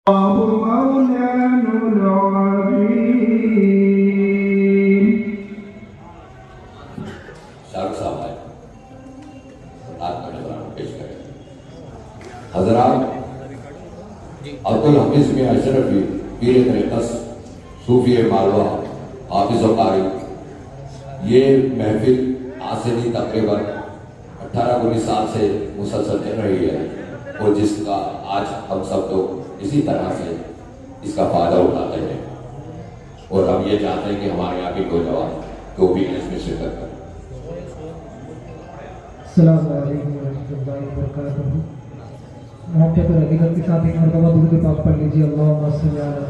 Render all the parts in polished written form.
शाहरुख साहब आए रात का नजराना पेश करें। हजरात, अब्दुल हफीज में अशरफी पीर तरीक़त सूफी मालवा हाफिज़ व कारी, ये महफिल आज से नहीं तकरीबन 18-19 साल से मुसलसल चल रही है और जिसका आज हम सब लोग इसी तरह से इसका फायदा उठाते हैं और हम ये चाहते हैं कि हमारे यहाँ के नौजवान को भी इसमें शिरकत करें। अस्सलामु अलैकुम वरहमतुल्लाहि वबरकातुहू। मोहब्बत और हकीकत के साथ एक मरतबा दुरूद पाक पढ़ लीजिए। अल्लाहुम्मा सल्ली अला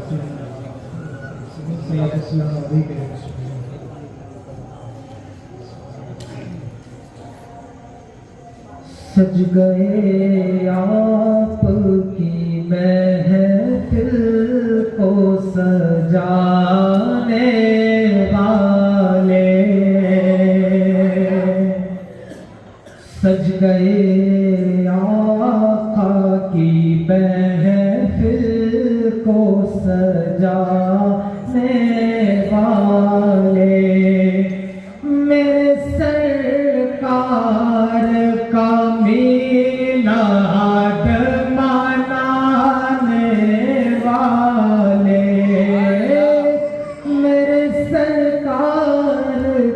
सय्यिदिना सज गए आपकी महफिल को सजाने वाले, सज गए आका की महफिल को सजाने वाले, मेरे सरकार का मीलाद मनाने वाले, मेरे सरकार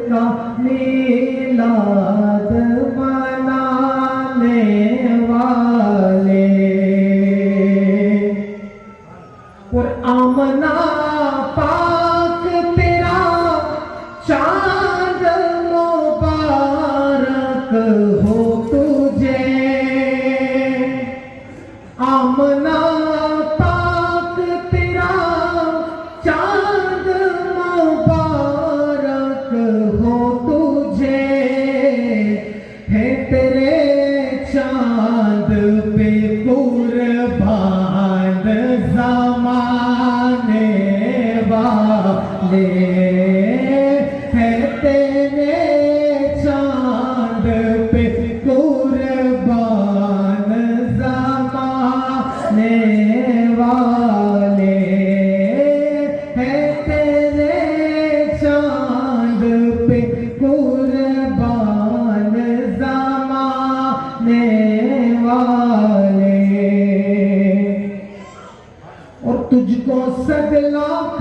का मीलाद मनाने वाले, और आमना पाक तेरा चांद मुबारक हो तुझे, आमना पाक तेरा चांद मुबारक हो तुझे, है तेरे चांद पे कुर्बान ज़माने वाले, है तेरे चांद पे कुर्बान ज़माने वाले, है तेरे चांद पे कुर्बान ज़माने वाले, और तुझको सद लाख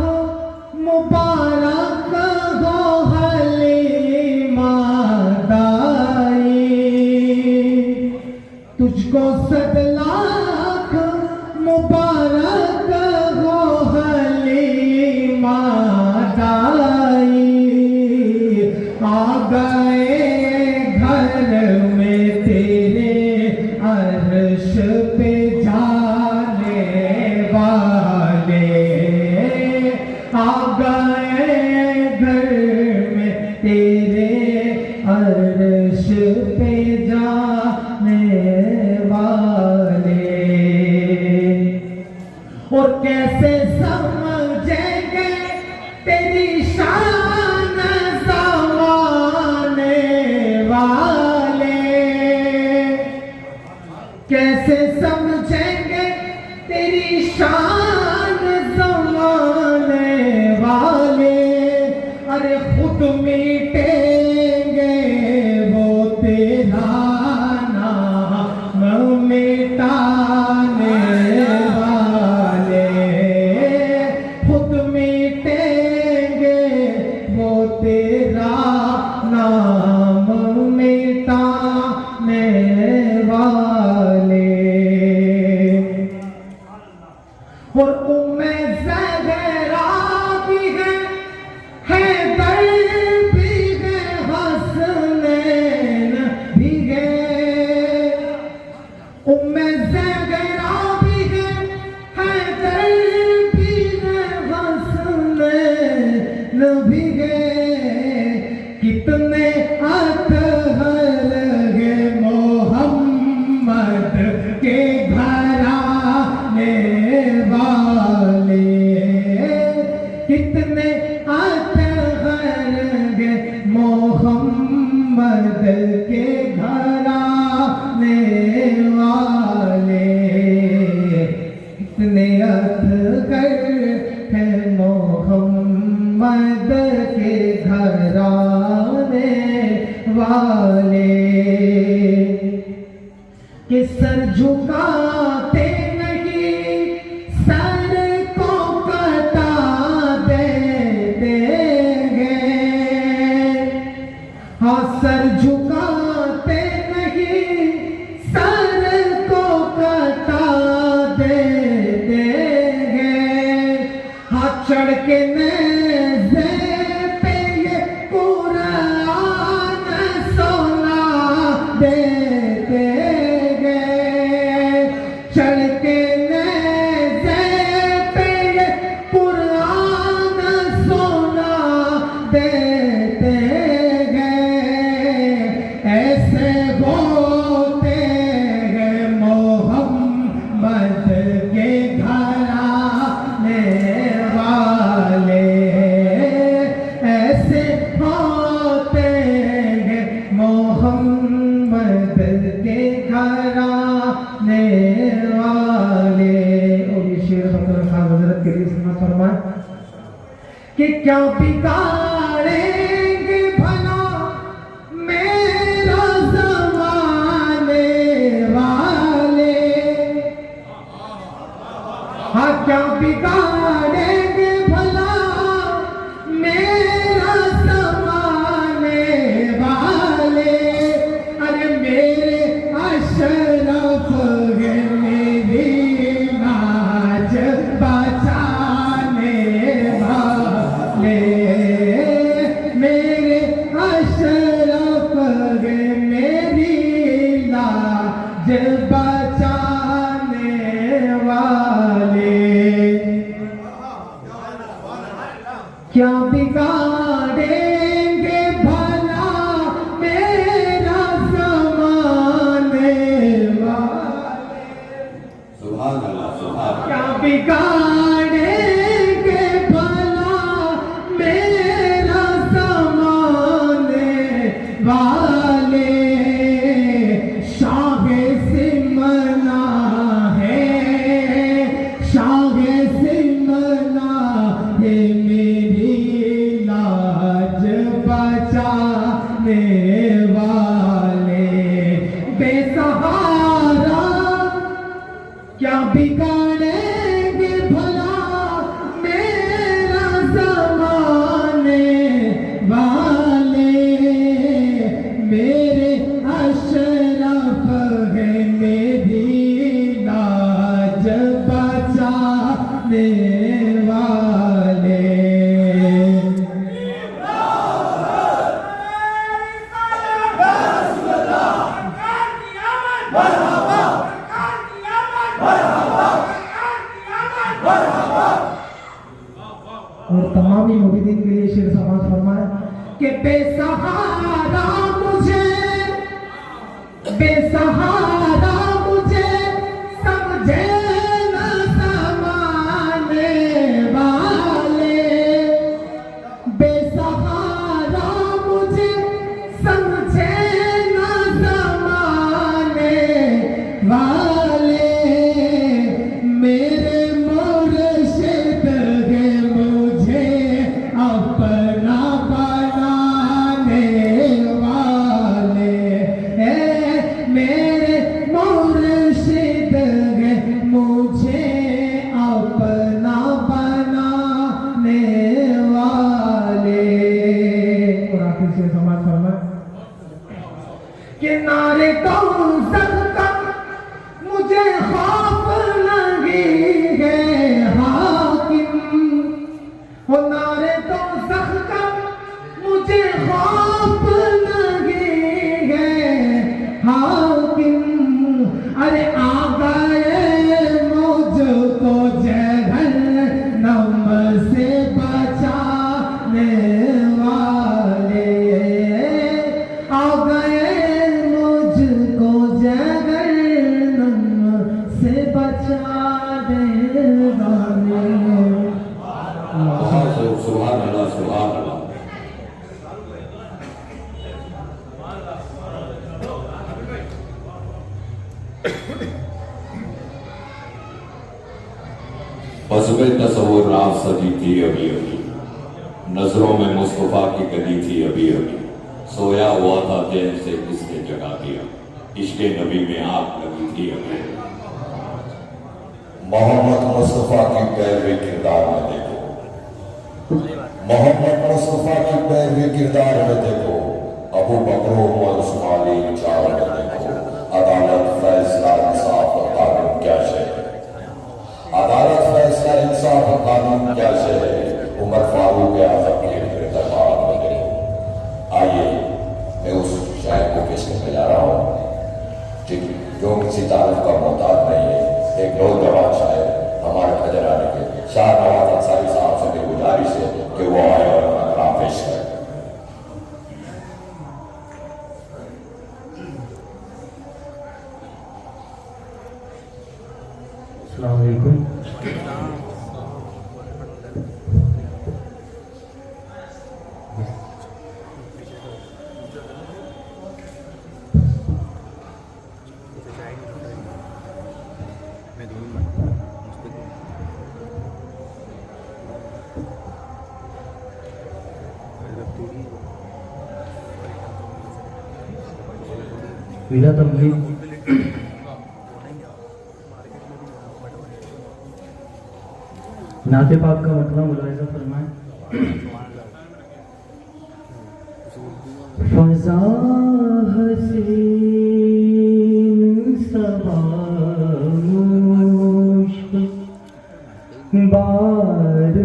मुबारक हो हलीमा दाई, तुझको सद लाख मुबारक हो हलीमा दाई, आ गए घर में तेरे अर्श पे जाने वाले, आ गए घर में तेरे अर्श पे जाने वाले, और कैसे समझेंगे तेरी शान ज़माने वाले, कैसे समझेंगे तेरी शान ज़माने वाले, अरे खुद मिटेंगे वो तेरा नाम मिटाने वाले, खुद मिटेंगे वो तेरा नाम मिटाने वाले, और उम्मे ज़हरा भी है हैदर भी है, हसनैन भी है, उम्मे ज़हरा भी है हैदर भी है, हसनैन भी है, कितने अतहर है मोहम्मद के घराने वाले, कितने अतहर है मोहम्मद के घराने वाले, कितने असगर है मोहम्मद के घराने वाले कि सर झुकाते नहीं, सर को कटा देते हैं। हाँ, सर झुकाते नहीं, सर को कटा देते हैं। हाँ, चढ़ के नेज़े पे ये कुरान सुना देते हैं। चढ़ के नेज़े पे ये कुरान सुना देते हैं। ऐसे होते हैं मोहम्मद के घराने वाले। ऐसे होते हैं मोहम्मद के घराने वाले। और ये शेर फकर खान हजरत के लिए सुना फरमाए कि क्या बिगाड़ेंगे भला मेरा ज़माने वाले। हाँ, क्या बिगाड़ेंगे भला मेरा ज़माने वाले। अरे मेरे अशरफ है मेरी नाज बचाने वाले। मेरे अशरफ है मेरी नाज बचाने वाले। क्या बिगाड़ेंगे भला मेरा ज़माने वाले। सुभान अल्लाह, सुभान क्या बिगाड़ेंगे भला मेरा ज़माने वाले। शाह सिमना है, शाह सिमना है मेरी लाज बचाने वाले। बेसहारा क्या बिगाड़ेंगे भला मेरा ज़माने वाले। मेरे अशरफ है मेरी लाज बचाने वाले। और तमामी मुरीदीन के लिए शेर समाज फरमाया कि बेसहारा मुझे, बेसहारा मुझे समझे न ज़माने वाले। बेसहारा मुझे समझे न ज़माने वाले। मेरे मुर्शिद है मुझे अपना बनाने वाले। मेरे बज़्म तसव्वुर रात सजी थी अभी अभी, नजरों में मुस्तफा की गली थी अभी अभी, सोया हुआ था चैन से किसने जगा दिया, इश्क़े नबी में आग लगी थी अभी। मोहम्मद मुस्तफा की पैरवी किरदार में देखो, मोहम्मद मुस्तफा की पैरवी किरदार में देखो, अबू बकर उमर उस्मान अली चार में देखो, अदालत फैसला इंसाफ और कानून क्या शय है, अदालत फैसला इंसाफ और कानून क्या शय है, उमर फारूक आजम के दरबार में देखो। आइए मैं उस शायर को पेश करने जा रहा हूँ जो किसी तारीफ का मोहताज नहीं है, एक नौजवान शायर हमारे खजराने के शाह नवाज अंसारी साहब से मेरी गुजारिश है कि वो आए और अपना कलाम पेश करें। अस्सलाम वालेकुम। विदा तमहीद नाते पाक का मतलब मुलाहिजा फरमाएं। फज़ा हसीन सबा मुश्क बार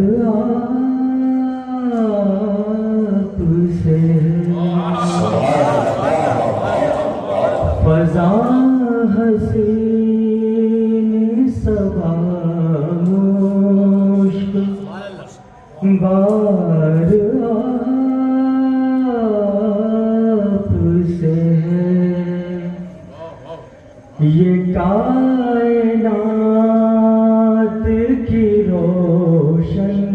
आपसे, फज़ा हसीन सबा मुश्क बार आपसे है, ये कायनात की रोशन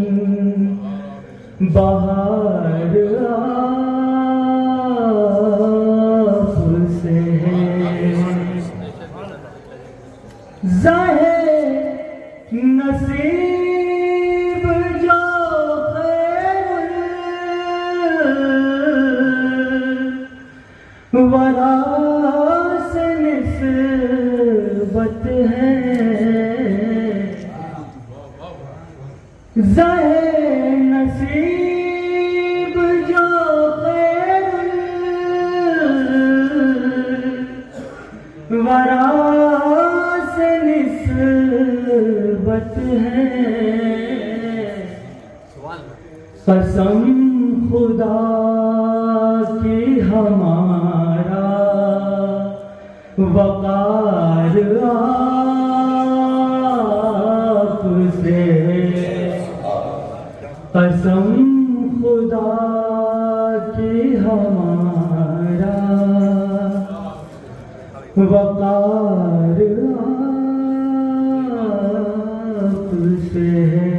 बहार आपसे है, ज़ाहिर नसीब जो खैर वरा से निस्बत है, ज़ाहिर नसीब जो खैर वरा से निस्बत है, कसम खुदा की हमारा वक़ार आपसे, कसम खुदा की हमारा वक़ार आपसे है।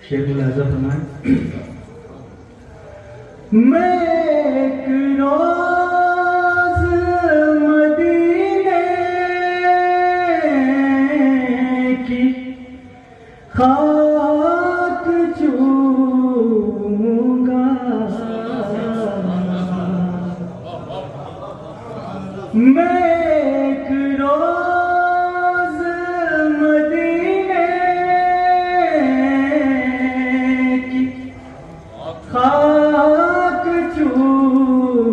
शेख मुलाहिजा फरमाएं। मैं एक रोज़ मदीने की खाक चूमूंगा, मैं एक रोज़ मदीने की खाक चूमूंगा,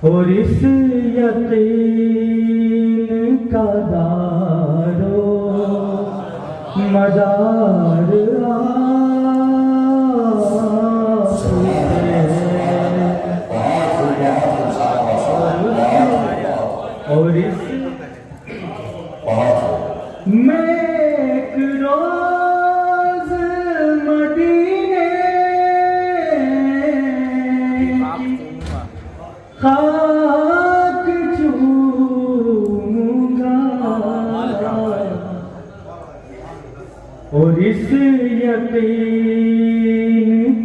और इस यकीन का दारो मदार और इस मैं एक रोज़ मदीने की खाक चूमूंगा, और इस यकीन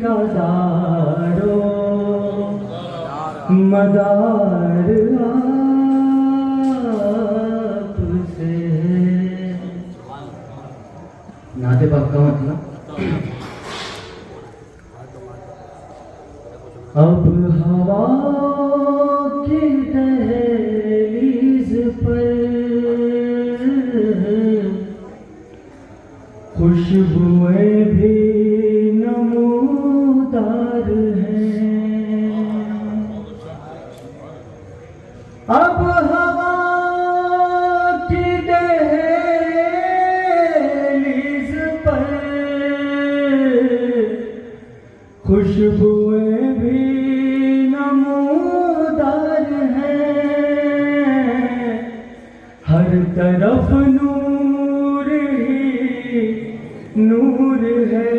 का दारो मदार पढ़ता हूँ अपना। अब हवा की दहलीज पर खुशबुएं भी नमूदार हैं। अब हवा की दहलीज पर खुशबुएं भी नमूदार हैं। हर तरफ नूर ही नूर है।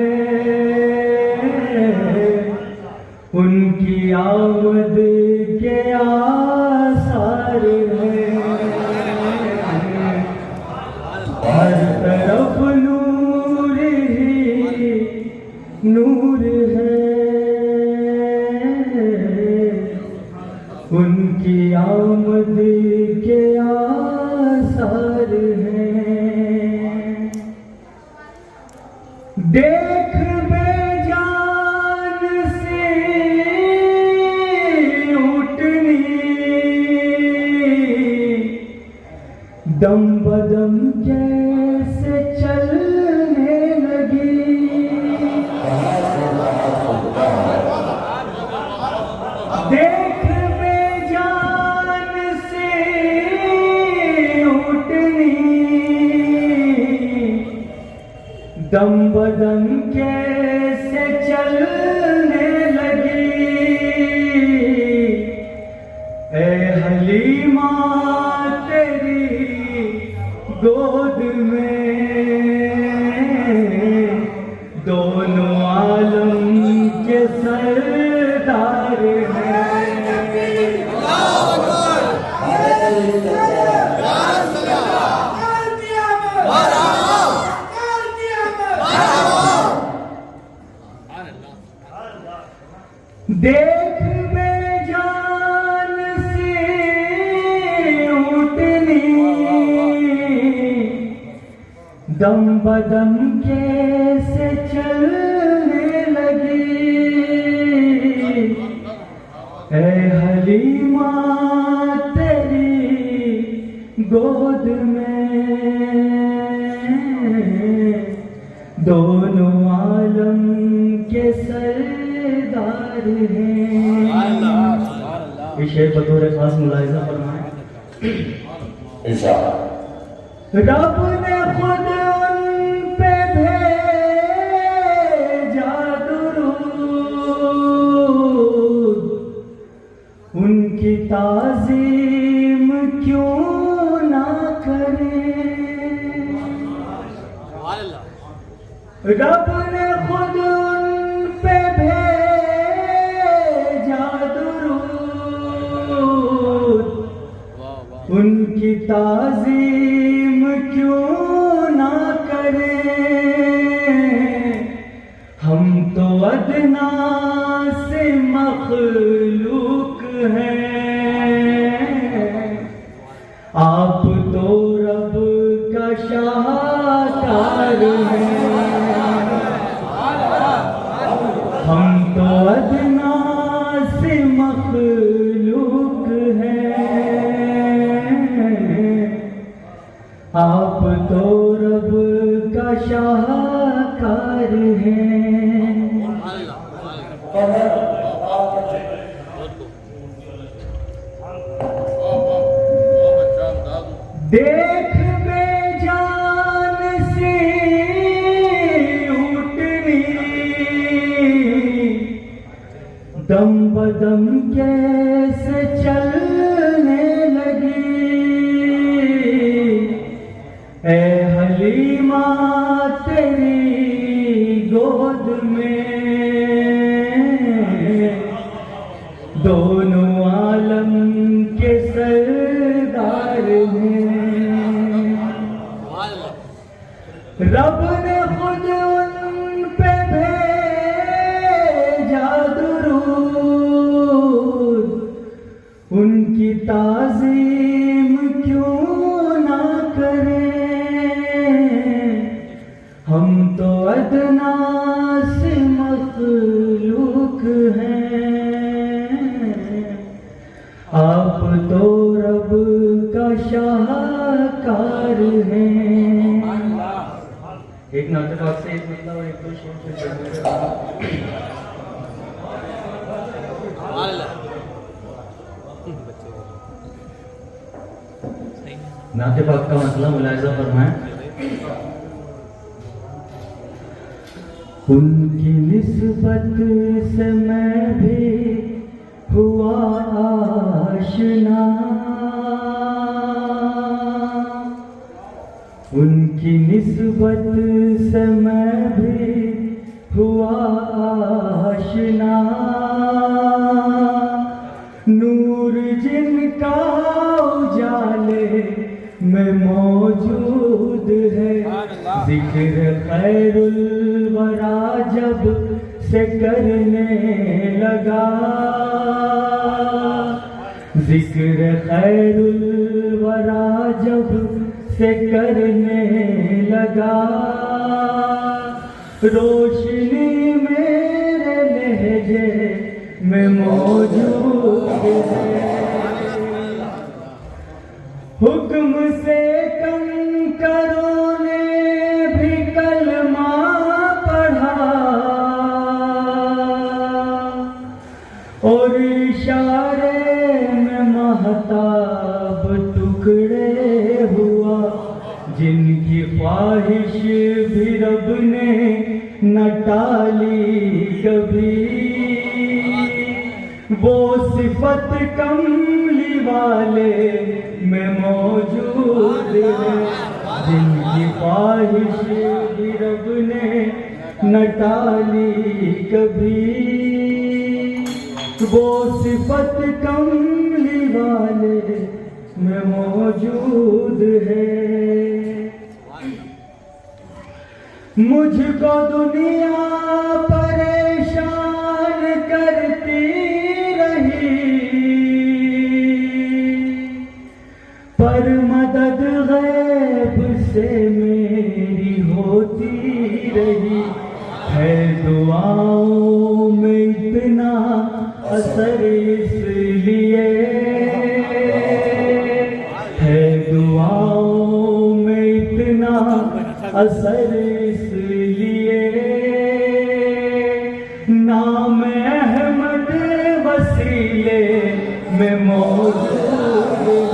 उनकी आमद के आसार हैं। हर तरफ नूर ही नूर है। उनकी आमद के आसार हैं। देख बेजान से उठनी दम बदम कैसे चलने लगी। देख बेजान से उठनी दम बदम कैसे चलने लगी। ए हलीमा तेरी गोद में दोनों आलम के सरदार हैं। देख बेजान से उठनी दम बदम कैसे चलने लगी। ए हलीमा तेरी गोद में दोनों आलम के सरदार हैं। ये शेर बतौर खास मुलाहिजा फरमाए। इंशाअल्लाह। रब ने खुद उन पे भेजा दुरूद। उनकी ताज़ीम क्यों ना करें। रब ने खुद उन पे भेजा दुरूद। उनकी ताज़ीम क्यों ना करें। हम तो अदना से मखलूक हैं। आप तो रब का शाहकार हैं। हम तो अदना से मखलूक हैं। आप तो रब का शाहकार हैं। देख बेजान से उठनी दम बदम कैसे चलने लगी। ए हलीमा तेरी गोद में दोनों आलम के सरदार हैं। रब ने खुद उन पे भेजा दुरूद। उनकी ताज़ीम क्यों ना करें। हम तो का शाहकार है। एक नाते पाक से एक मतलब और एक दो शेर नाते पाक का मतलब मुलाहिजा फरमाएं। उनकी निस्बत से मैं भी हुआ आशना, उनकी निस्बत से मैं भी हुआ आशना, नूर जिनका उजाले में मौजूद है, जिक्र खैरुल वरा जब से करने लगा, जिक्र खैरुल वरा जब से करने लगा, रोशनी मेरे लहजे में मौजूद है, हुक्म से कंकरों ने भी कलमा पढ़ा, और इशारे में महताब टुकड़े हुआ, जिनकी ख्वाहिश भी रब ने न टाली कभी, वो सिफत कमली वाले में मौजूद है, जिनकी ख्वाहिश भी रब ने न टाली कभी, वो सिफत कमली वाले में मौजूद है। मुझको दुनिया परेशान करती रही, पर मदद गैब से मेरी होती रही, है दुआओं में इतना असर इसलिए, है दुआओं में इतना असर इसलिए, नाम अहमद वसीले में मौजूद है।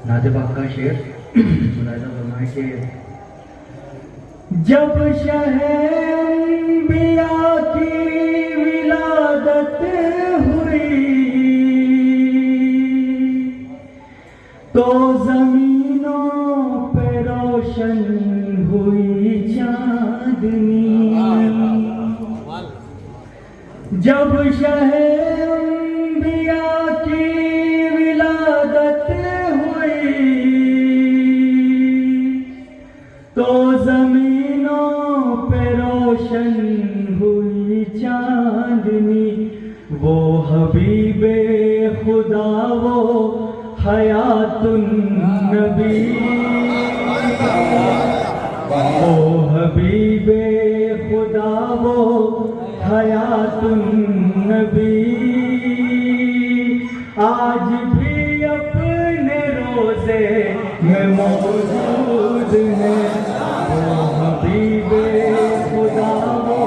नाते पाक का शेर मुलाहिजा फरमाएं कि जब शह-ए-अंबिया की विलादत हुई, तो जमीनों पे रोशन हुई चांदनी, जब शह-ए-अंबिया की विलादत हुई, तो जमीनों पे रोशन हुई चांदनी, वो हबीबे खुदा वो हयातुन नबी, वो हबीबे खुदा वो हयातुन नबी, आज भी अपने रोजे में मौजूद है, वो हबीबे खुदा वो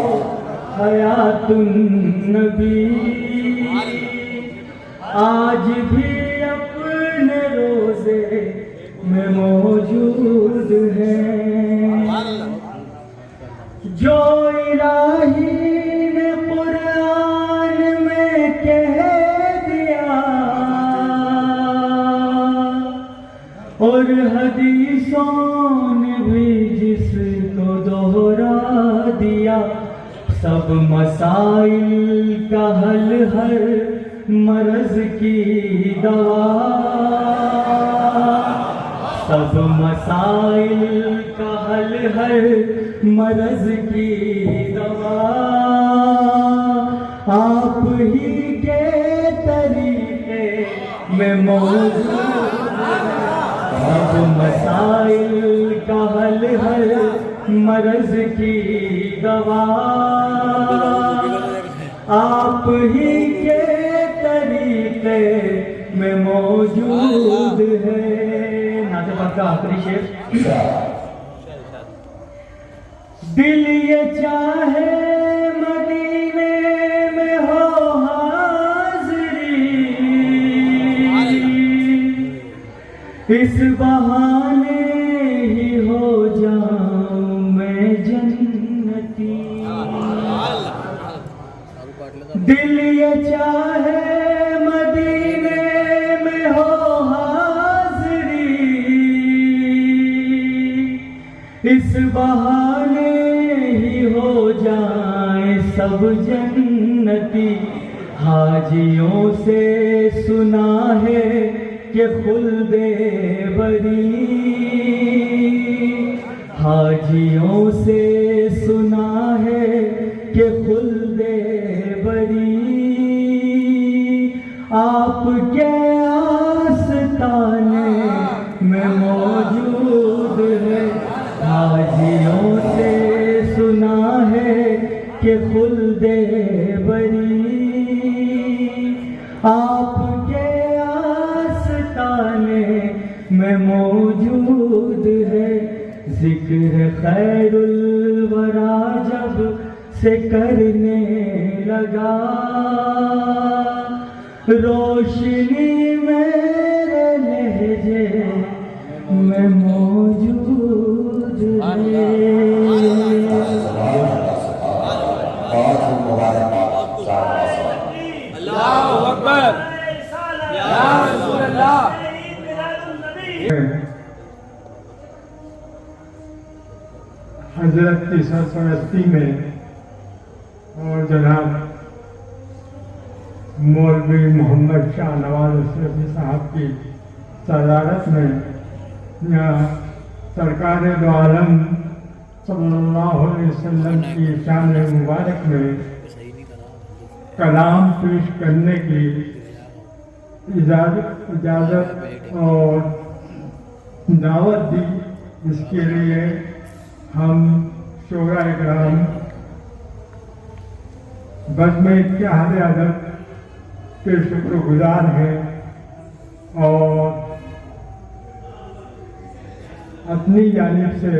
हयातुन नबी, आज भी अपने रोजे में मौजूद है। जो इलाही ने कुरान में कह दिया, और हदीसों ने भी जिसको दोहरा दिया, सब मसाइल का हल हर मर्ज की दवा, सब मसाइल का हल है मरज की दवा आप ही के तरीके में मौजूद है। सब मसाइल का हल है मरज की दवा आप ही के तरीके में मौजूद है। नाते का आखिरी शेर। दिल ये चाहे मदीने में हो हाज़री, इस बहाने ही हो जाऊं मैं जन्नती। दिल ये चाहे मदीने में हो हाज़री, इस बहाने ही हो जाए सब जन्नती। हाजियों से सुना है कि खुल्दे बरी, हाजियों से सुना है कि खुल्दे बरी आपके आस्ताने में मौजूद है। हाजियों से सुना है कि खुल्दे बरी आपके आस्ताने में मौजूद है। जिक्र खैरुल वरा जब से करने लगा, रोशनी मेरे लहजे में मौजूद है। अल्लाहु अकबर, या रसूल अल्लाह। हजरत की सरपरस्ती में और जनाब मौलवी मोहम्मद शाह नवाज अशरफी साहब की सदारत में यहाँ सरकार दो आलम सल्लल्लाहु अलैहि वसल्लम की शान मुबारक में कलाम पेश करने की इजाज़त और दावत दी। इसके लिए हम शोरा इकराम बज़्म इत्तेहाद अदब के शुक्रगुजार हैं और अपनी जानिब से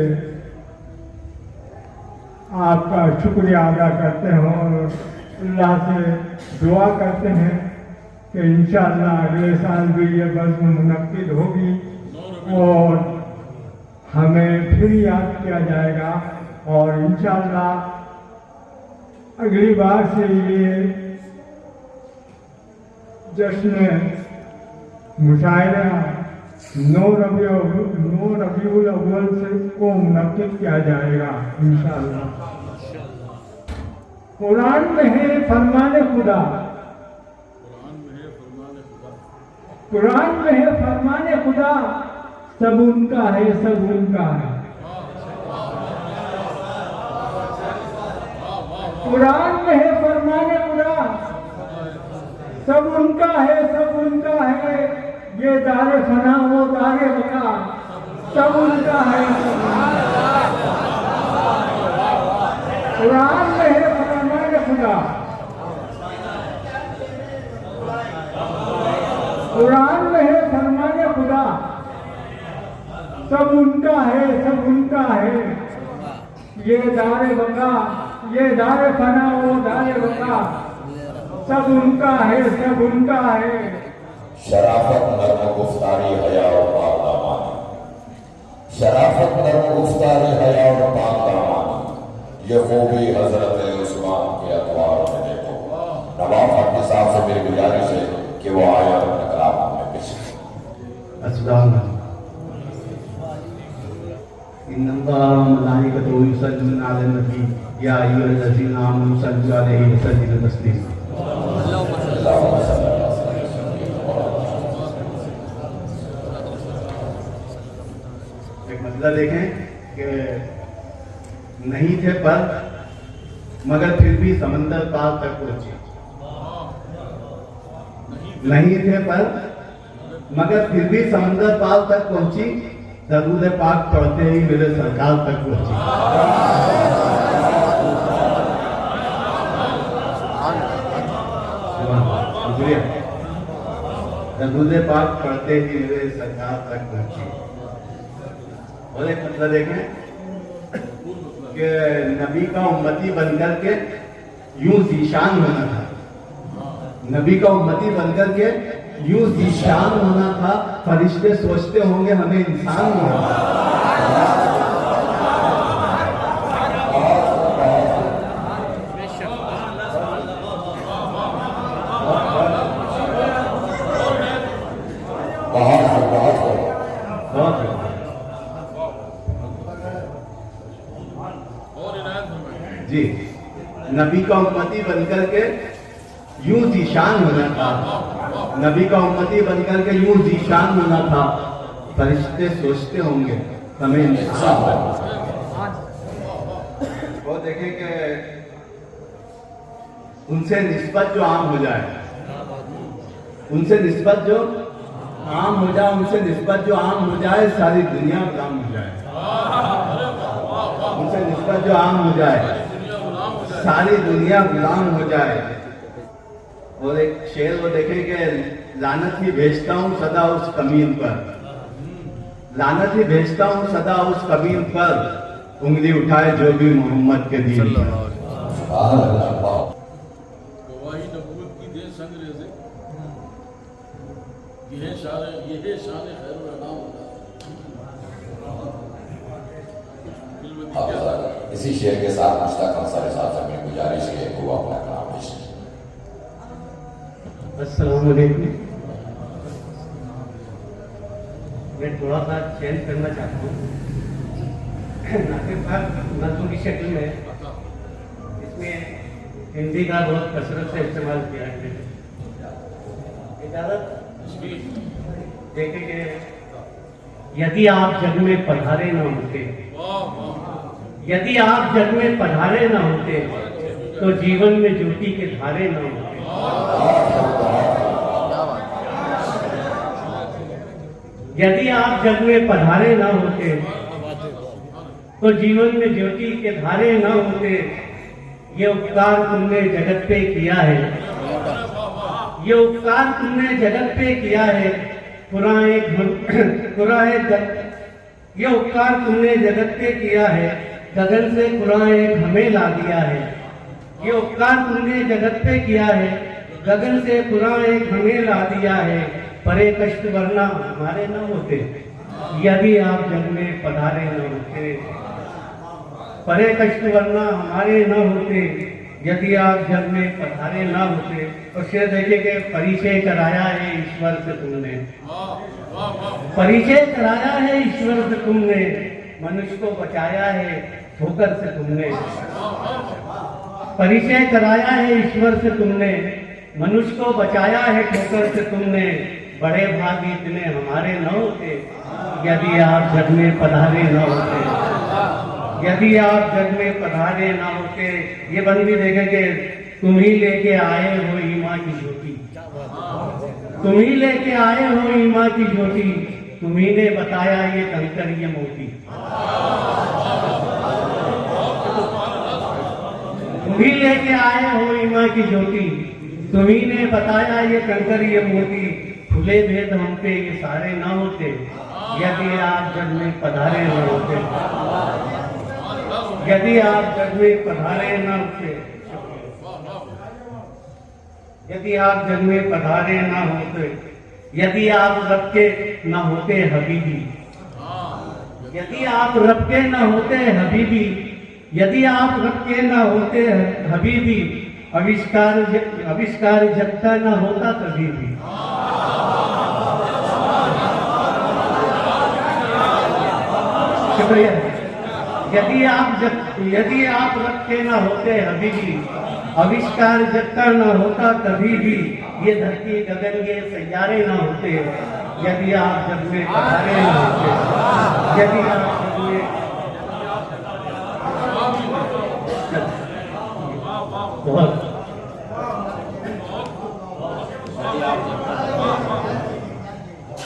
आपका शुक्रिया अदा करते हैं और अल्लाह से दुआ करते हैं कि इंशाअल्लाह अगले साल भी ये बज़्म मुनक्किद होगी और हमें फिर याद किया जाएगा और इंशाअल्लाह अगली बार से ये जश्न मुशायरा 9 रबीउल अव्वल से को मुनक्किद किया जाएगा इंशाअल्लाह। कुरान में है फरमाने खुदा, कुरान में है फरमाने खुदा, सब उनका है सब उनका है। कुरान में है फरमाने खुदा, सब उनका है सब उनका है। ये दारे फना वो दारे बका, सब उनका है सब उनका है। कुरान में है फरमाने खुदा, कुरान में है फरमाने खुदा, सब उनका है सब उनका है। ये दारे बका ये दारे फना वो दारे बका, सब उनका है सब उनका है। शराफत नर्म गुफ्तारी हया और पाक दामानी, शराफत नर्म गुफ्तारी हया और पाक दामानी, ये खूबी हजरत उस्मान के अतवार में देखो। नवाब हाफिज साहब से मेरी गुजारिश है कि वो आए और अपने कलाम में पेश करें। अस्सलाम वालेकुम। इन्नल्लाह व मलाइकतहु युसल्लूना अलन नबी या अय्युहल्लज़ीना आमनू सल्लु अलैहि व सल्लिमू तस्लीमा। एक मतलब देखें कि नहीं थे पर मगर फिर भी समंदर पार तक पहुंचे। नहीं थे पर मगर फिर भी समंदर पार तक पहुंची, दरूद पाक पढ़ते ही मेरे सरकार तक पहुंची। दरूद पाक पढ़ते ही मेरे सरकार तक पहुंची। और एक मतलब देखें कि नबी का उम्मती बनकर के यूं जीशान होना था। नबी का उम्मती बनकर के यूं जीशान होना था, फरिश्ते सोचते होंगे हमें इंसान होना था। जी, नबी का उम्मती बनकर के यूं जीशान होना था। नबी का उम्मती बनकर के यूं जीशान होना था, फरिश्ते सोचते होंगे हमें इंसान। वो देखें कि उनसे निस्बत जो आम हो जाए, उनसे निस्बत जो आम हो जाए, उनसे निस्बत जो आम हो जाए, सारी दुनिया गुलाम हो जाए। उनसे निस्बत जो आम हो जाए, सारी दुनिया गुलाम हो जाए। और एक शेर वो देखें कि लानत ही भेजता हूँ सदा उस कमीन पर, लानत ही भेजता हूँ सदा उस कमीन पर, उंगली उठाए जो भी मोहम्मद के दीन पर। गवाही नबूवत की दे संग रेज़े, ये शान खैरुल अनाम। इसी शेर के साथ मुश्ताक अंसारी साहब से मेरी गुजारिश है कि वो अपना कलाम पेश करें। अस्सलाम वालेकुम। मैं थोड़ा सा चेंज करना चाहता हूँ नज़्म की शक्ल में। इसमें हिंदी का बहुत कसरत से इस्तेमाल किया है। इजाज़त देखें कि यदि आप जग में पधारे न होते, यदि आप जग में पधारे न होते, तो जीवन में ज्योति के धारे न होते। यदि आप जग में पधारे न होते, तो जीवन में ज्योति के धारे न होते। ये उपकार तुमने जगत पे किया है, ये उपकार तुमने जगत पे किया है। ये उपकार तुमने जगत पे किया है, गगन से कुरान एक हमें ला दिया है। ये उपकार तुमने जगत पे किया है, गगन से कुरान एक हमें ला दिया है। परे कष्ट वरना हमारे न होते, यदि आप जग में पधारे न होते। परे कष्ट वरना हमारे न होते, यदि आप जग में पधारे न होते। और शेर देखे कि परिचय कराया है ईश्वर से तुमने, परिचय कराया है ईश्वर से तुमने, मनुष्य को बचाया है ठोकर से तुमने। परिचय कराया है ईश्वर से तुमने, मनुष्य को बचाया है ठोकर से तुमने। बड़े भाग इतने हमारे न होते, यदि आप जग में पधारे न होते। यदि आप जग में पधारे न होते। ये बंदी देखेंगे, तुम ही लेके आए हो ईमान की ज्योति, तुम ही लेके आए हो ईमान की ज्योति। तुम ही ने बताया ये कंकर ये मोती, तुम ही लेके आए हो ईमान की ज्योति। तुम ही ने बताया ये कंकर ये मोती। खुले भेद हम पे ये सारे ना होते, यदि आप जग में पधारे न होते। यदि आप जग में पधारे न होते, यदि आप जग में पधारे न होते, यदि आप रब के न होते हबीबी, यदि आप रब के न होते हबीबी, यदि आप रब के न होते हबीबी, आविष्कार जग का न होता कभी भी। शुक्रिया। यदि आप रब के न होते हबीबी, आविष्कार जग का न होता कभी भी। ये धरती गगन ये सैयारे ना होते, यदि आप जग में पधारे ना होते, यदि आप जग में बहुत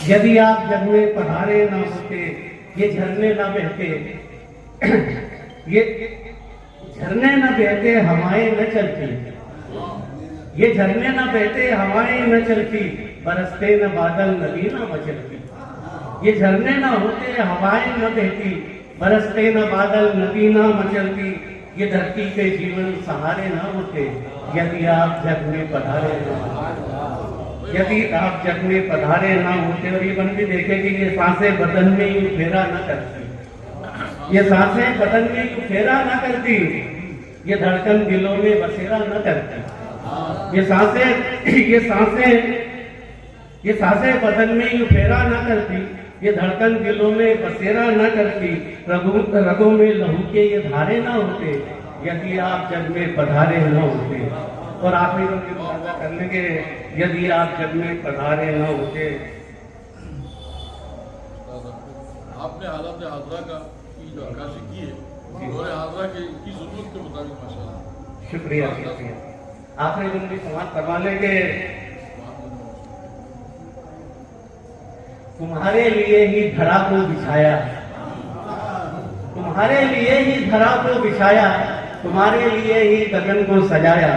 यदि आप जग में पधारे ना होते, ये झरने ना बहते, ये झरने न बहते हवाएं न चलती, ये झरने न बहते हवाएं न चलती, बरसते न बादल नदी न मचलती। ये झरने न होते हवाएं न बहती, बरसते न बादल नदी न मचलती, ये धरती के जीवन सहारे न होते, यदि आप जग में पधारे न होते, यदि आप जग में पधारे न होते। और ये बन भी देखे कि ये सांसें बदन में यूं फेरा न करती, ये सांसें बदन में यूं फेरा न करती, ये धड़कन दिलों में बसेरा न करती, ये सांसें बदन में यूं फेरा न करती, ये धड़कन दिलों में बसेरा न करती, रगों में लहू के ये धारे न होते, यदि आप जग में पधारे न होते। और आखिरी में मुलाजा कर लेंगे, यदि आप जग में पधारे न होते। आपने हालात हाजरा का की जो अक्कासी की है और हाजरा की जरूरत के मुताबिक माशाल्लाह। शुक्रिया शुक्रिया। आखिरी दिन भी समाप्त करवा लेंगे। तुम्हारे लिए ही धरा को बिछाया, तुम्हारे लिए ही धरा को बिछाया, तुम्हारे लिए ही गगन को सजाया,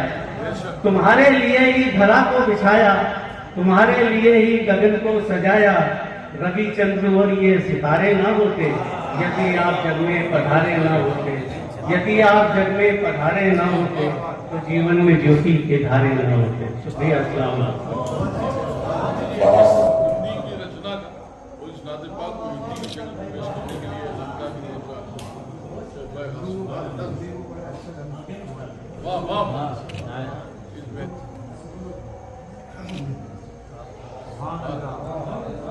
तुम्हारे लिए ही धरा को बिछाया, तुम्हारे लिए ही गगन को सजाया। रवि चंद्र और ये सितारे ना होते, यदि आप जग में पधारे ना होते, यदि आप जग में पधारे ना होते, तो जीवन में ज्योति के धारे ना होते। शुक्रिया। अस्सलाम वालेकुम। हिंदी की रचना का और इस नाते पाक को हिंदी की शक्ल में पेश करने के लिए लंका की वाह वाह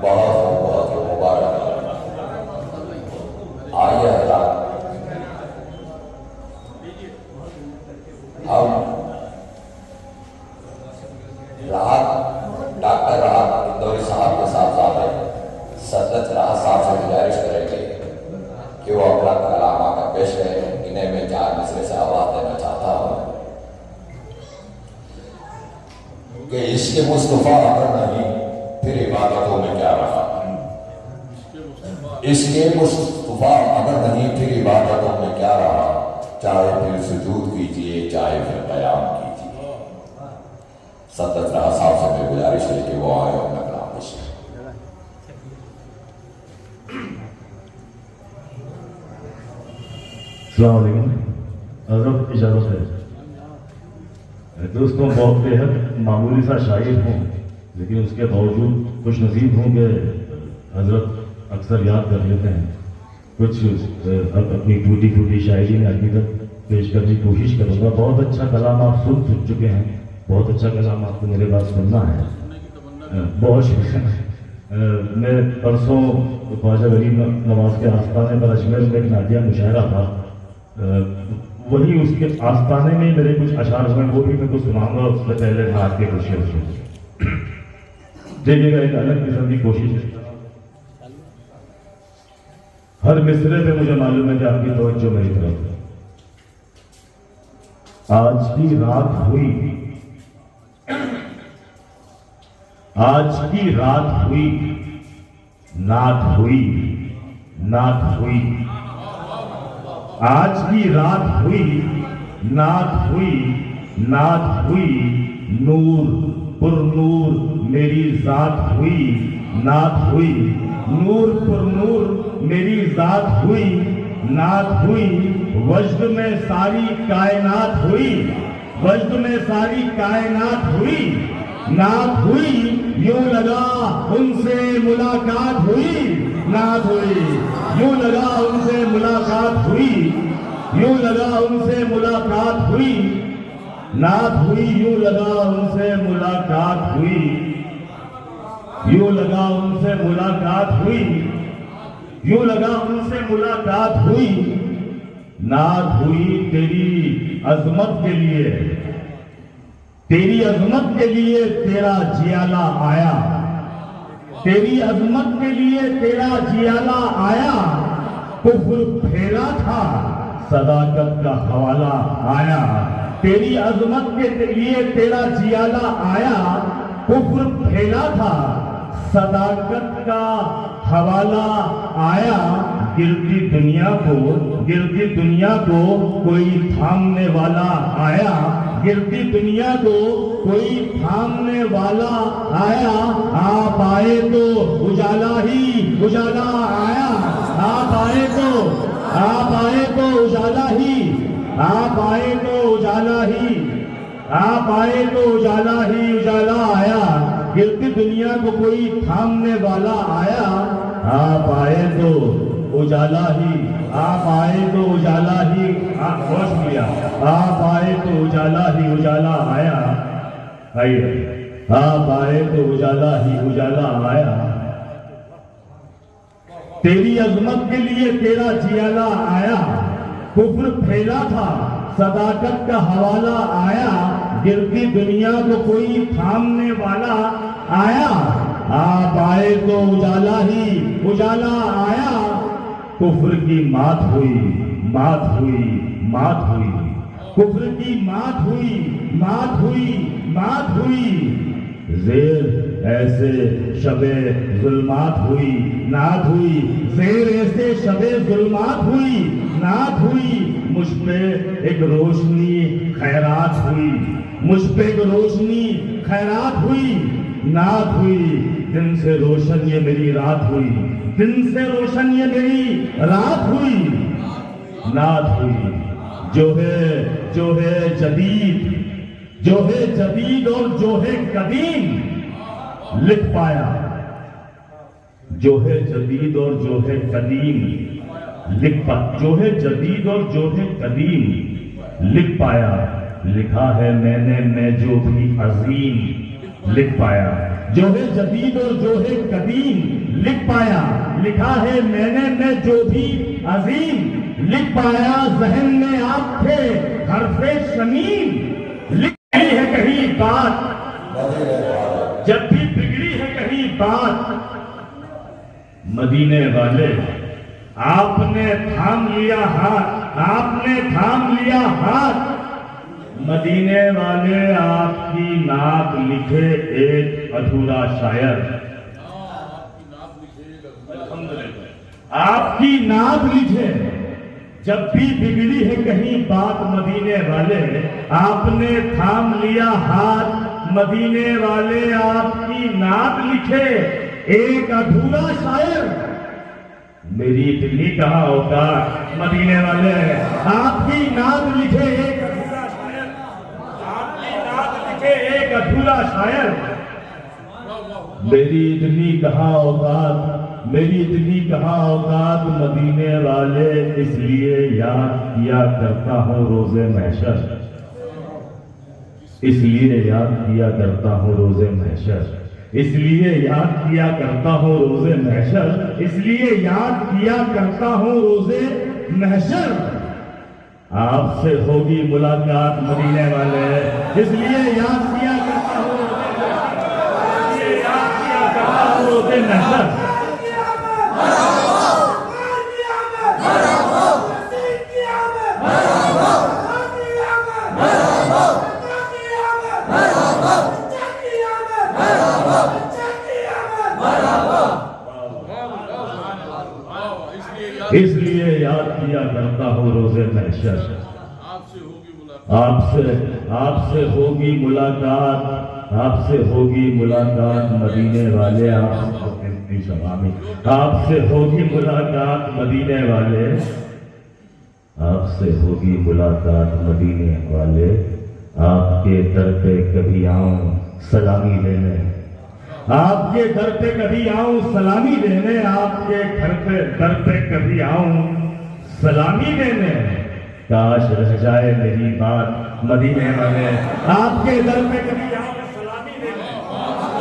बहुत मुबारक। आइए हज़रात, हम डॉक्टर राहत इंदौरी साहब के साथ सदत राहत साहब से गुजारिश करेंगे कि वो अपना कलाम आकर पेश करें। इन्हें मैं 4 मिसरे से आवाज देना चाहता हूँ कि इश्क़ मुस्तफ़ा अगर नहीं फिर इबादतों में क्या रहा, इश्क़ मुस्तफ़ा अगर नहीं फिर इबादतों में क्या रहा, चाहे फिर सुजूद कीजिए चाहे फिर क़याम कीजिए। सदत राहत साहब से मैं गुजारिश है कि वो आए अपना कलाम पेश करें। अस्सलाम वालेकुम। हज़रत इजाज़त है दोस्तों, बहुत बेहद मामूली सा शायर हूँ, लेकिन उसके बावजूद खुश नसीब हूँ कि हज़रत अक्सर याद कर लेते हैं। कुछ अपनी टूटी फूटी शायरी में अभी तक पेश करने की कोशिश करूँगा। बहुत अच्छा कलाम आप सुन चुके हैं, बहुत अच्छा कलाम आपको मेरे पास सुनना है। बहुत शुक्रिया। मैं परसों ख्वाजा गरीब नवाज के आस्थाने पर अजमेर में एक नादिया मुशायरा था, वही उसके आस्थाने में मेरे कुछ अशार हुए, वो भी मैं कुछ सुनाऊंगा। उससे पहले नात के खुशी देखिएगा, एक अलग किस्म की कोशिश है। हर मिसरे पे मुझे मालूम है कि आपकी तवज्जो मेरी तरफ है। आज की रात हुई, आज की रात हुई, नात हुई, नात हुई। आज की रात हुई, नात हुई, नात हुई। नूर पुर नूर मेरी जात हुई, नात हुई। नूर पुर नूर मेरी जात हुई, नात हुई। वजद में सारी कायनात हुई, वजद में सारी कायनात हुई, नात हुई। यूं लगा उनसे मुलाकात हुई, नात हुई। यूं लगा उनसे मुलाकात हुई, यूं लगा उनसे मुलाकात हुई, नात हुई। यूं लगा उनसे मुलाकात हुई, यूं लगा उनसे मुलाकात हुई, यूं लगा उनसे मुलाकात हुई। नात हुई तेरी अजमत के लिए, तेरी अजमत के लिए तेरा जियाला आया, तेरी अजमत के लिए तेरा जियाला आया, कुफ्र फैला था सदाकत का हवाला आया। तेरी अजमत के लिए तेरा जियाला आया, कुफ्र फैला था सदाकत का हवाला आया। गिरती दुनिया को कोई थामने वाला आया, गिरती दुनिया को कोई थामने वाला आया। आप आए तो उजाला ही उजाला आया, आप आए तो उजाला ही, आप आए तो उजाला ही, आप आए तो उजाला ही उजाला आया। गिरती दुनिया को कोई थामने वाला आया, आप आए तो उजाला ही, आप आए तो उजाला ही, आप होश लिया, आप आए तो उजाला ही उजाला आया। आइए, आप आए तो उजाला ही उजाला आया। तेरी अजमत के लिए तेरा जियाला आया, कुफ्र फैला था सदाकत का हवाला आया। गिरती दुनिया को कोई थामने वाला आया, आप आए तो उजाला ही उजाला आया। कुफ्र की मात हुई, मात हुई, मात हुई, कुफ्र की मात हुई, मात हुई, मात हुई। जेर ऐसे शबे जुल्मात हुई, नात हुई, जेर ऐसे शबे जुल्मात हुई, नात हुई। मुझ पे एक रोशनी खैरात हुई, मुझ पे एक रोशनी खैरात हुई, नात हुई। दिन से रोशन ये मेरी रात हुई, दिन से रोशन ये मेरी रात हुई, नात हुई। जो है जदीद, जो है जदीद और जो है कदीम लिख पाया, जो है जदीद और जो है कदीम लिख पा, जो है जदीद और जो है कदीम लिख पाया। लिखा है मैंने मैं जो भी अजीम लिख पाया, जो है जदीद और जो है कदीम लिख पाया। लिखा है मैंने मैं जो भी अजीम लिख पाया। जहन में आप थे हरफे शमीम लिखी है कहीं बात, जब भी बिगड़ी है कहीं बात। मदीने वाले आपने थाम लिया हाथ, आपने थाम लिया हाथ। मदीने वाले आपकी नात लिखे एक अधूरा शायर, आपकी नात लिखे जब भी बिगड़ी है कहीं बात। मदीने वाले आपने थाम लिया हाथ, मदीने वाले आपकी नात लिखे एक अधूरा शायर। मेरी इतनी कहा होता मदीने वाले आपकी नात लिखे एक अधूरा शायर, आपकी नात लिखे एक अधूरा शायर। मेरी इतनी कहा औकात, मेरी इतनी कहा औकात। मदीने वाले इसलिए याद किया करता हूँ रोजे महशर, इसलिए याद किया करता हूँ रोजे महशर, इसलिए याद किया करता हूँ रोजे महशर, इसलिए याद किया करता हूँ रोजे महशर। आपसे होगी मुलाकात मदीने वाले, इसलिए याद किया करता हूँ, इसलिए याद किया करता हूँ रोजे महशर। इसलिए याद किया करता हूँ रोजे महशर। आपसे होगी मुलाकात, आपसे होगी मुलाकात मदीने वाले। आपसे होगी मुलाकात मदीने वाले, आपसे होगी मुलाकात मदीने वाले। आपके दर पे कभी आऊं सलामी लेने, आपके दर पे कभी आऊं सलामी देने, आपके घर पे दर पे कभी आऊं सलामी देने। काश रह जाए मेरी बात मदीने वाले, आपके दर पे कभी आऊं सलामी देने,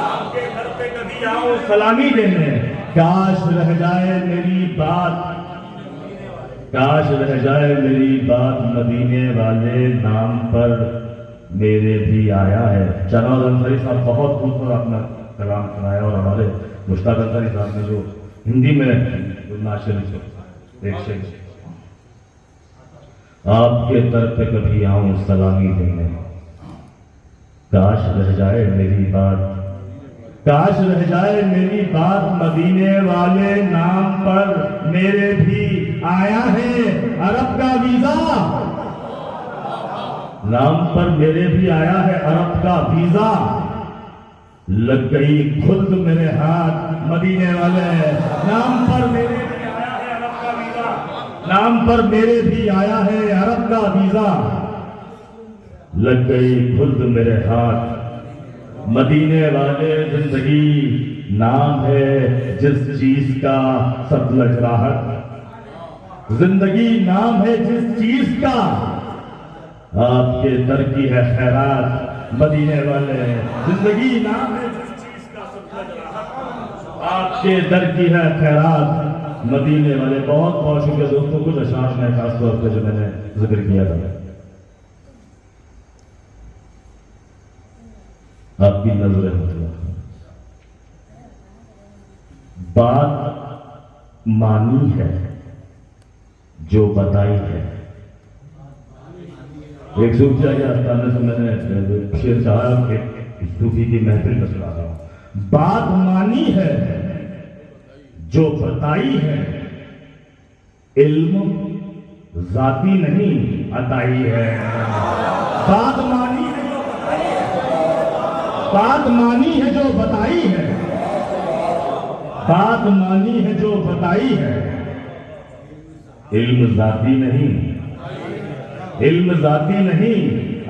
आपके घर पे कभी आऊं सलामी देने। काश रह जाए मेरी बात, काश रह जाए मेरी बात मदीने वाले। नाम पर मेरे भी आया है। शहनाज अंसारी साहब बहुत खूबसूरत अपना कलाम सुनाया और हमारे मुश्ताक अंसारी साहब ने जो हिंदी में एक शेर, आपके दर पे कभी आऊं सलामी देने, काश रह जाए मेरी बात, काश रह जाए मेरी बात, मदीने वाले नाम पर मेरे भी आया है अरब का वीजा, नाम पर मेरे भी आया है अरब का वीजा, लग गई खुद मेरे हाथ मदीने वाले नाम पर मेरे भी आया है अरब का वीजा, नाम पर मेरे भी आया है अरब का वीजा, लग गई खुद मेरे हाथ मदीने वाले, जिंदगी नाम है जिस चीज का सतलज राहत, जिंदगी नाम है जिस चीज का, आपके दर की है खैरात मदीने वाले, जिंदगी नाम है जिस चीज का सतलज राहत, आपके दर की है खैरात मदीने वाले। बहुत बहुत शुक्रिया दोस्तों, कुछ अशार में खास तौर पर जो मैंने जिक्र किया था, आपकी नजर बात मानी है जो बताई है। एक सूफिया के आस्थाने से मैंने शेर साहब एक सूफी की महफिल में सुना रहा हूं, बात मानी है जो बताई है, इल्म जाती नहीं अताई है, बात मानी है, बात मानी है जो बताई है, बात मानी है जो बताई है, इल्म जाती नहीं, इल्म जाती नहीं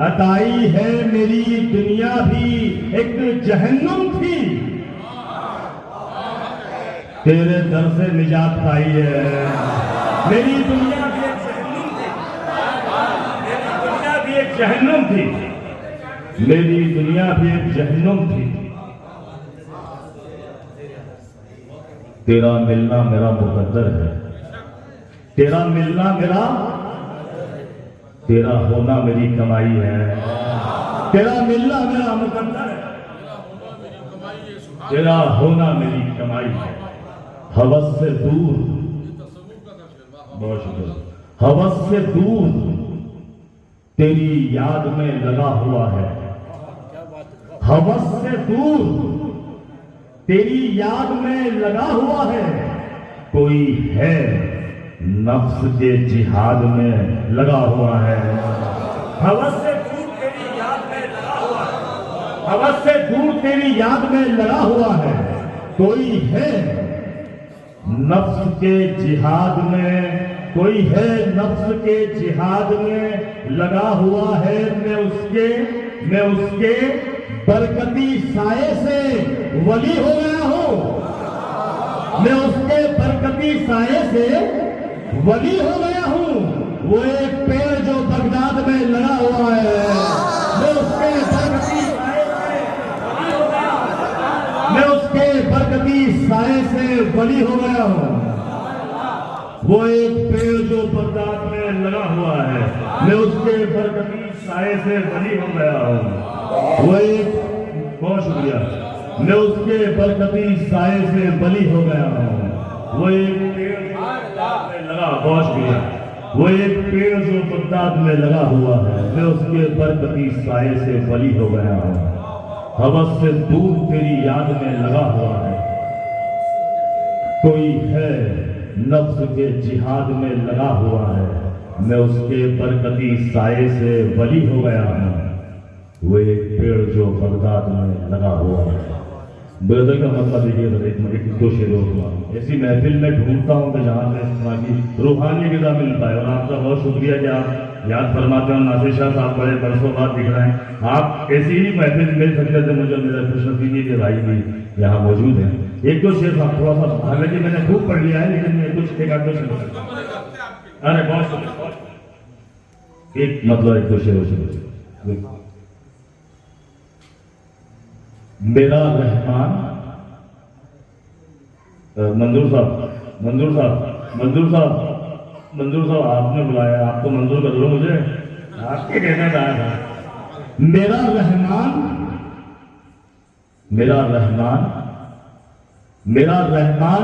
अताई है, मेरी दुनिया भी एक जहन्नुम थी, तेरे दर से निजात पाई है, मेरी दुनिया भी एक जहन्नुम थी, मेरी दुनिया भी एक जहन्नुम थी, मेरी दुनिया भी एक जहन्नुम थी, तेरा मिलना मेरा मुकद्दर है, तेरा मिलना मेरा, तेरा होना मेरी कमाई है, तेरा मिलना मेरा मुकद्दर है, तेरा होना मेरी कमाई है, हवस से दूर, बहुत शुक्रिया, हवस से दूर तेरी याद में लगा हुआ है, हवस से दूर तेरी याद में लगा हुआ है, कोई है नफ्स के जिहाद में लगा हुआ है, हवस से दूर तेरी याद में लगा हुआ है, हवस से दूर तेरी याद में लगा हुआ है, कोई है नफ्स के जिहाद में, कोई है नफ्स के जिहाद में लगा हुआ है, मैं उसके बरकती साए से वली हो गया हूं, मैं उसके बरकती साए से वली हो गया हूं, वो एक पेड़ जो बगदाद में लगा हुआ है, मैं उसके बरकती साए से वली हो गया हूं, मैं उसके बरकती साए से वली हो गया हूं, वो एक पेड़ जो बगदाद में लगा हुआ है, मैं उसके बरकती साए से वली हो गया हूं, वो एक, बहुत शुक्रिया, मैं उसके बरकती साए से बली हो गया हूँ, वो एक पेड़ जो बगदाद में लगा, बहुत शुक्रिया, वो एक पेड़ जो बगदाद में लगा हुआ है, मैं उसके बरकती साए से बली हो गया हूँ, हवस से दूर तेरी याद में लगा हुआ है, कोई है नफ्स के जिहाद में लगा हुआ है, मैं उसके बरकती साए से वली हो गया हूँ, वो एक पेड़ जो बगदाद में लगा हुआ है। ब्रदर का मतलब देखिए, एक दो शेरों को ऐसी महफिल में ढूंढता हूँ कि जहाँ से रूहानी गिज़ा मिलता है, और आपका बहुत शुक्रिया कि आप याद फरमाते हो। नासिर शाह साहब बड़े बरसों बाद दिख रहे हैं, आप ऐसी ही महफिल मिल सकते थे मुझे, मेरा खुशनसीबी के भाई भी यहाँ मौजूद है। एक दो शेर साहब थोड़ा सा, हालांकि मैंने खूब पढ़ लिया है, लेकिन मैं कुछ एक आध दो शेर, अरे बहुत शुक्रिया, एक मतलब एक दो शेर, मेरा रहमान, मंजूर साहब आपने बुलाया, आप तो मंजूर कर लो मुझे, आपके कहने आया था। मेरा रहमान, मेरा रहमान, मेरा रहमान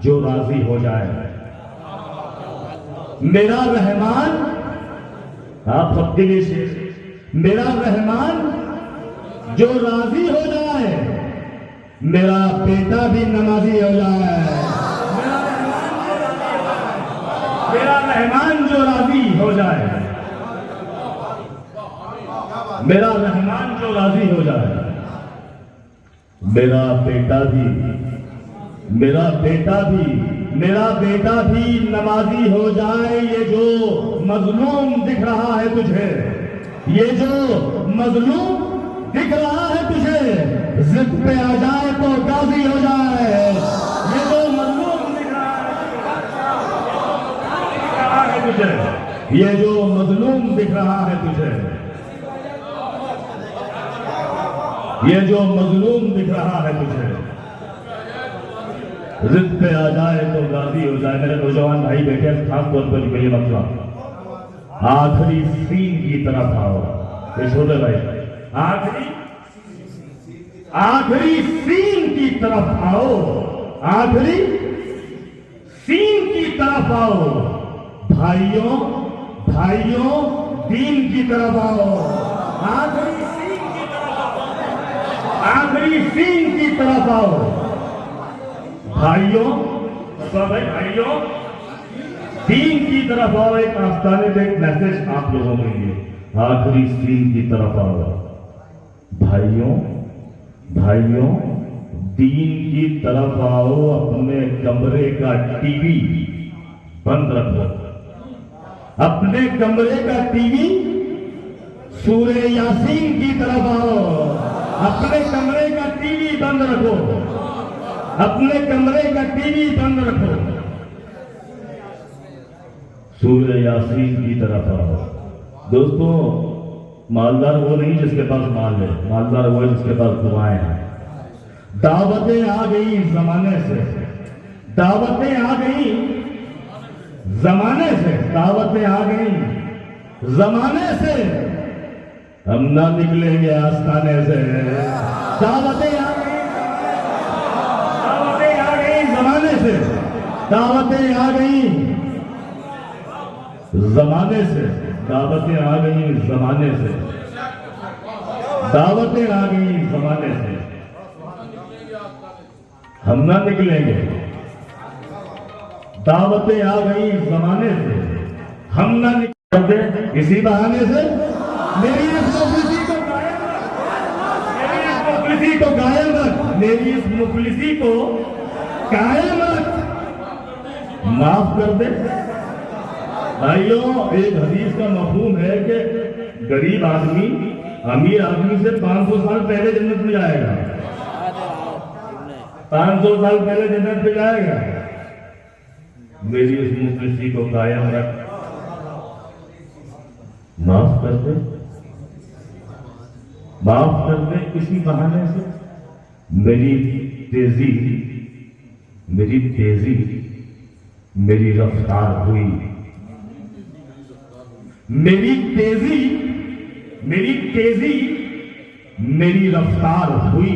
जो राजी हो जाए, मेरा रहमान, आप सबके लिए शेर, मेरा रहमान जो राजी हो जाए, मेरा बेटा भी नमाजी हो जाए, मेरा रहमान जो राजी हो जाए, मेरा रहमान जो राजी हो जाए, मेरा बेटा भी, मेरा बेटा भी, मेरा बेटा भी नमाजी हो जाए। ये जो मजलूम दिख रहा है तुझे, ये जो मजलूम दिख रहा है तुझे, जिद पे आ जाए तो गाजी हो जाए। ये जो मजलूम दिख रहा है तुझे, ये जो मजलूम दिख रहा है तुझे, ये जो मजलूम दिख रहा है तुझे, जिद पे आ जाए तो गाजी हो जाए। मेरे नौजवान भाई बैठे हैं, खास तौर पर ये मतलब आखिरी सीन की तरफ आओ। ये छोटे भाई, आखिरी सीन की तरफ आओ, आखिरी सीन की तरफ आओ। भाइयों, भाइयों, दीन की तरफ आओ। आखिरी सीन की तरफ आओ, आखिरी सीन की तरफ आओ। भाइयों, भाइयों, दीन की तरफ आओ। एक आस्ताने में एक मैसेज आप लोगों के लिए, आखिरी सीन की तरफ आओ। भाइयों, भाइयों, दीन की तरफ आओ। अपने कमरे का टीवी बंद रखो, अपने कमरे का टीवी सूरे यासीन की तरफ आओ। अपने कमरे का टीवी बंद रखो, अपने कमरे का टीवी बंद रखो, सूरे यासीन की तरफ आओ। दोस्तों, मालदार वो नहीं जिसके पास माल है, मालदार वो है जिसके पास दुआएं हैं। दावतें आ गई जमाने से, दावतें आ गई जमाने से, दावतें आ गई जमाने से। हम ना निकलेंगे आस्थाने से। दावतें आ गई, दावतें आ गई जमाने से, दावतें आ गई जमाने से, दावतें आ गई जमाने से, दावतें आ गई जमाने से। हम ना निकलेंगे, दावतें आ गई जमाने से, हम ना निकलते इसी बहाने से। मेरी इस मुफलिसी को कायम रख, मेरी इस मुफलिसी को कायम रख, मेरी इस मुफलिसी को कायम रख, माफ कर दे। भाइयों, एक हदीस का मफहूम है कि गरीब आदमी अमीर आदमी से 500 साल पहले जन्नत में जाएगा, 500 साल पहले जन्नत में जाएगा। मेरी उस मुफलिसी को कायम रख, माफ कर दे, माफ कर दे। इसी बहाने से मेरी तेजी, मेरी तेजी, मेरी रफ्तार हुई, मेरी तेजी, मेरी तेजी, मेरी रफ्तार हुई,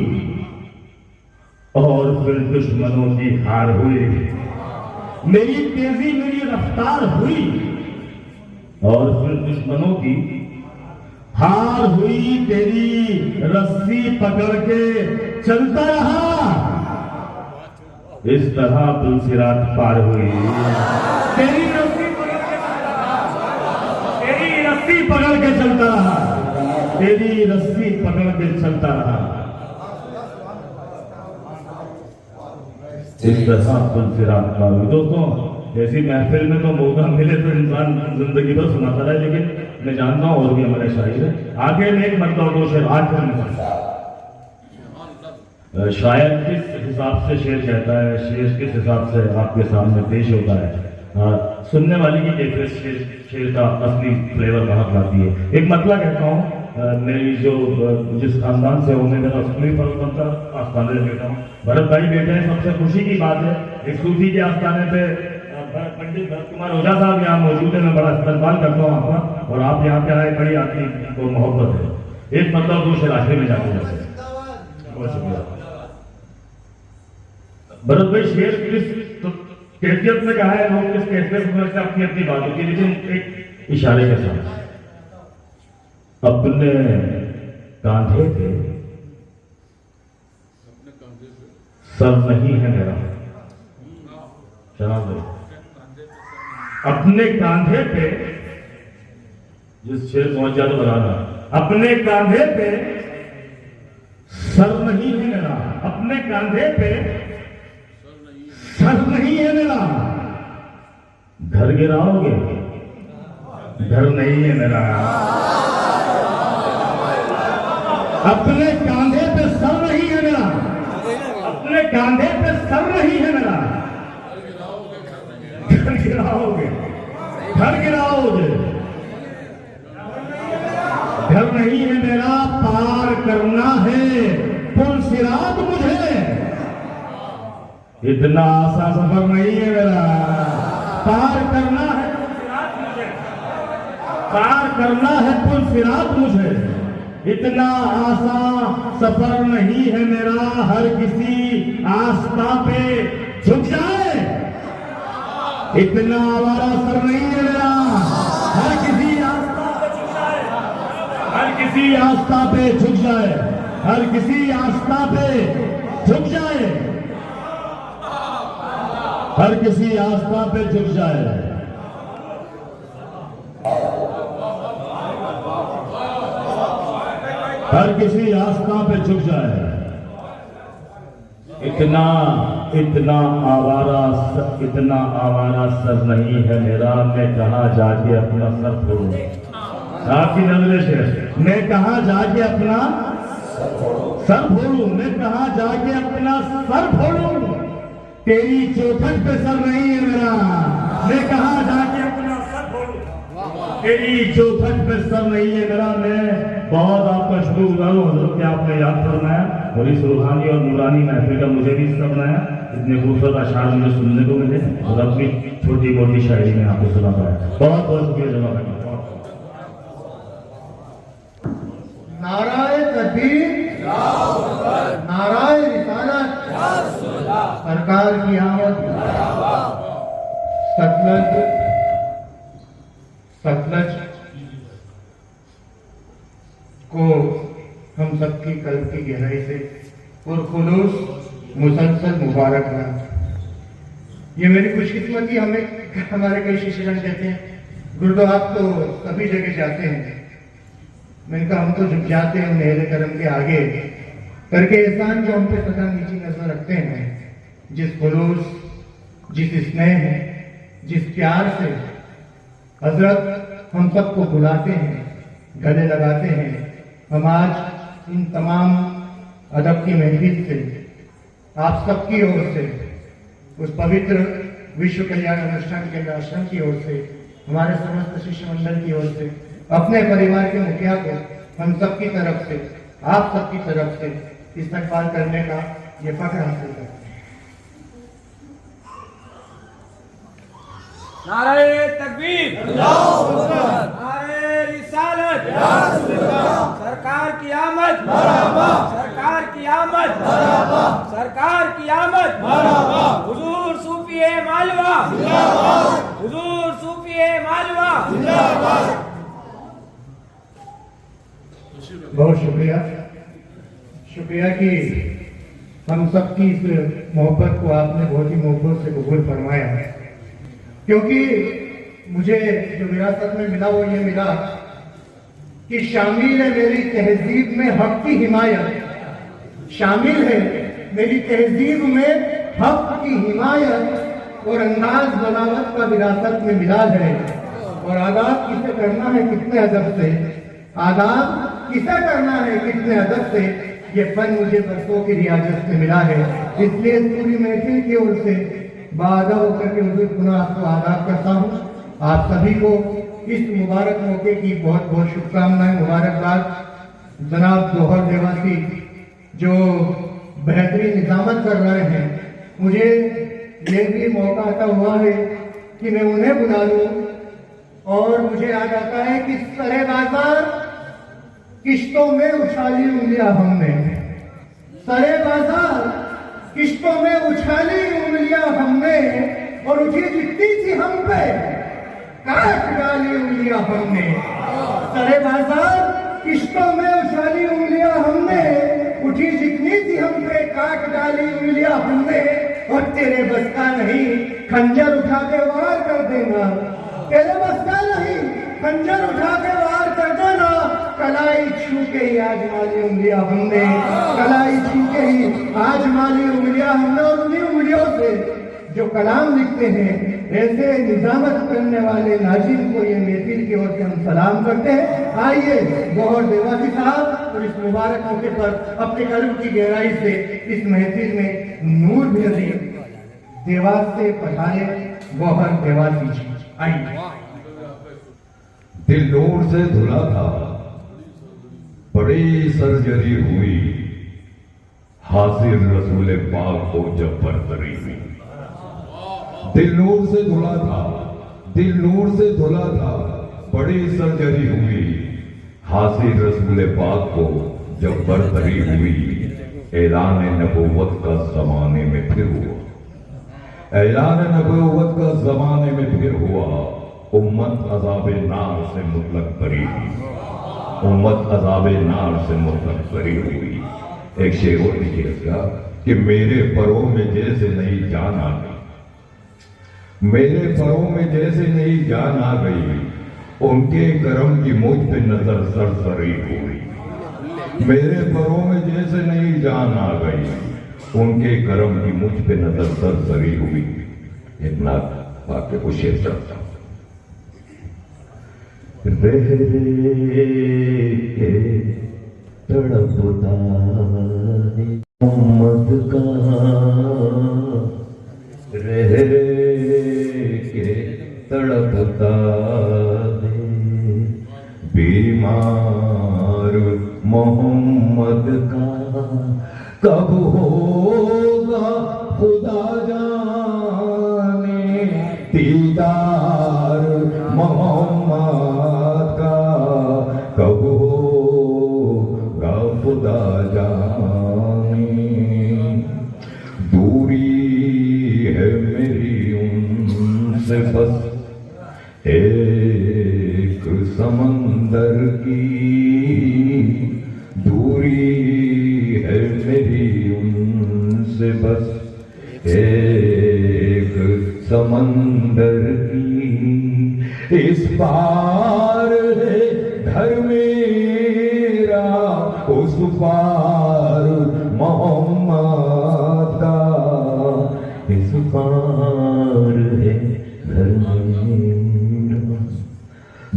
और फिर दुश्मनों की हार हुई। मेरी तेजी, मेरी रफ्तार हुई, और फिर दुश्मनों की हार हुई। तेरी रस्सी पकड़ के चलता रहा, इस तरह पुलसिरात पार हुई। तेरी रस्सी पकड़ के चलता रहा, तेरी रस्सी पकड़ के चलता रहा, इस तरह पुलसिरात पार हुई। दोस्तों, ऐसी महफिल में तो मौका मिले तो इंसान जिंदगी भर सुनाता रहे, लेकिन मैं जानता हूँ और भी हमारे शायर है। आगे में एक मतलब दो शेर आखिर में, शायर किस हिसाब से शेर कहता है, शेर किस हिसाब से आपके सामने पेश होता है, सुनने वाले की कैफियत शेर का असली फ्लेवर बाहर लाती है। एक मतलब कहता हूँ, मेरी जो जिस खानदान से हूँ, मेरा स्कूली फर्क बनता आस्थाने में बैठा हूँ। भरत भाई बैठे हैं, सबसे खुशी की बात है। एक सूफी के आस्थाने पे पंडित भरत कुमार ओझा साहब यहाँ मौजूद है, मैं बड़ा इस्तेमाल करता हूँ आपका, और आप यहाँ पे आए, बड़ी आपकी को मोहब्बत है। एक मतलब दूसरे रास्ते में जाते जाते। बहुत शुक्रिया भरत भाई। शेर किस कैफियत में कहा है, लोग किस कैफियत में से अपनी अपनी बात होती है, लेकिन एक इशारे के साथ अपने कांधे पे सर नहीं है मेरा, शराब अपने कांधे पे, जिस शेर पहुंच जाए तो बताना, अपने कांधे पे सर नहीं है मेरा, अपने कांधे पे सर नहीं है मेरा, घर गिराओगे, घर नहीं है मेरा, अपने कांधे पे सर नहीं है मेरा, अपने कांधे पे सर नहीं है मेरा, घर गिराओगे, घर गिराओगे, घर नहीं है मेरा, पार करना है पुल सिरात मुझे, इतना आसान सफर नहीं है मेरा, पार करना है पुल सिरात मुझे, पार करना है पुल सिरात मुझे, इतना आसान सफर नहीं है मेरा, हर किसी आस्था पे झुक जाए, इतना आवारा सर नहीं है मेरा, हर किसी आस्था पे झुक जाए, हर किसी आस्था पे झुक जाए, हर किसी आस्था पे झुक जाए, हर किसी आस्था पे झुक जाए। हर किसी आस्था पे झुक जाए, इतना इतना आवारा सर नहीं है मेरा, मैं कहाँ जाके अपना सर फोड़ूं, आपकी नजरें से मैं कहाँ जाके अपना सर फोड़ूं, मैं कहाँ जाके अपना सर फोड़ूं, तेरी चौखट पे सर नहीं है मेरा, मैं कहाँ जाके अपना सर फोड़ूं, तेरी चौखट पे सर नहीं है मेरा। मैं बहुत आपका शुक्रगुजार हूँ हजरत कि आपने याद फरमाया, और इस रूहानी और नूरानी महफिल का मुझे भी हिस्सा बनाया, इतने खूबसूरत अशार मुझे सुनने को मिले, और अपनी छोटी मोटी शायरी में आपको सुना पाया। बहुत बहुत शुक्रिया जनाब। नाराए तकबीर, नाराए रिसालत, सरकार की आमद, सतलज को हम सबकी कल्ब की गहराई से पुरखुलूस मुसलसल मुबारकबाद। ये मेरी खुशकिस्मती, हमें हमारे कई शिष्यगण कहते हैं गुरुदेव आप तो सभी जगह जाते हैं, मैंने कहा हम तो झुक जाते हैं मेरे कर्म के आगे करके, एहसान जो हम पे सदा नीची नजर रखते हैं, जिस खुलूस, जिस स्नेह है, जिस प्यार से हजरत हम सबको बुलाते हैं, गले लगाते हैं, हम आज इन तमाम अदब की महफिल से आप सबकी ओर से, उस पवित्र विश्व कल्याण अनुष्ठान केंद्र आश्रम की ओर से, हमारे समस्त शिष्य मंडल की ओर से, अपने परिवार के मुखिया को हम सबकी तरफ से, आप सबकी तरफ से इस्तकबाल करने का ये फख्र हासिल करते हैं। नारे तकबीर, नारे रिसालत, सरकार की आमद, सरकार की आमद, सरकार की आमद, हुजूर सूफी मालवा, हुजूर सूफी मालवा। बहुत शुक्रिया, शुक्रिया कि हम सबकी इस मोहब्बत को आपने बहुत ही मोहब्बत से कबूल फरमाया है, क्योंकि मुझे जो विरासत में मिला वो ये मिला कि शामिल है मेरी तहजीब में हक की हिमायत, शामिल है मेरी तहजीब में हक की हिमायत, और अंदाज बनावट का विरासत में मिला है, और आदाब किसे करना है कितने अदब से, आदाब किसे करना है कितने अदब से, ये फन मुझे बरसों की रियाजत से मिला है। इसलिए पूरी महफिल की ओर से बादा होकर के हुजूर पुनः आपको आदाब करता हूँ। आप सभी को इस मुबारक मौके की बहुत बहुत शुभकामनाएं, मुबारकबाद। जनाब जौहर देवासी जो बेहतरीन निजामत कर रहे हैं, मुझे ये भी मौका अता हुआ है कि मैं उन्हें बुला लूं। और मुझे याद आता है कि सरे बाजार किश्तों में उछाली उंगलियां हमने, सरे बाजार किश्तों में उछाली उंगलियां हमने, और उठी जितनी थी हम पे काट डाली उंगलियां हमने। सरे बाजार किश्तों में उछाली उंगलियां हमने, उठी जितनी थी हम पे काट डाली उंगलियां हमने। और तेरे बस का नहीं खंजर उठा के वार कर देना, तेरे बस का नहीं खंजर उठा के वार कर देना। कलाई छू के ही आज माली उंगलियां हमने, कलाई छू के ही आज माली उंगलियां हमने। और उन्हीं उंगलियों से जो कलाम लिखते हैं, ऐसे निजामत करने वाले नाजिम को ये महफिल की ओर से हम सलाम करते हैं। आइए गौहर देवासी साहब और इस मुबारक मौके पर अपने कल्ब की गहराई से इस महफिल में नूर भेजी देवास से पधारे गौहर देवासी जी। आइए। दिल नूर से धुला था, बड़ी सर्जरी हुई, हासिल रसूल पाक को जब बरतरी हुई। दिल नूर से धुला था, दिल नूर से धुला था, बड़ी सर्जरी हुई, हासिल रसूल पाक को जब बरतरी हुई। ऐलान नबूवत का जमाने में फिर हुआ, ऐलान नबूवत का जमाने में फिर हुआ। उम्मत अज़ाबे नार से मुतलक बरी हुई, उम्मत अज़ाबे नार से मुतलक बरी हुई। एक शेर और लिखिएगा कि मेरे परों में जैसे नई जान आ गई, मेरे परों में जैसे नई जान आ गई, उनके करम की मुझ पे नजर सरसरी हुई। मेरे परों में जैसे नई जान आ गई, उनके करम की मुझ पे नजर सरसरी हुई। एक नाथ वाक्य को शेर करता हूं। रह के तड़पता मोहम्मद का, रह के तड़पता बीमार मोहम्मद का। कब होगा खुदा जाने दीदार मोहम्मद का, कब होगा खुदा जाने। दूरी है मेरी उनसे बस एक समंदर की, दूरी है मेरी उनसे बस एक समंदर की। इस पार है घर मेरा, उस पार मोहम्मद का, इस पार है घर मेरा।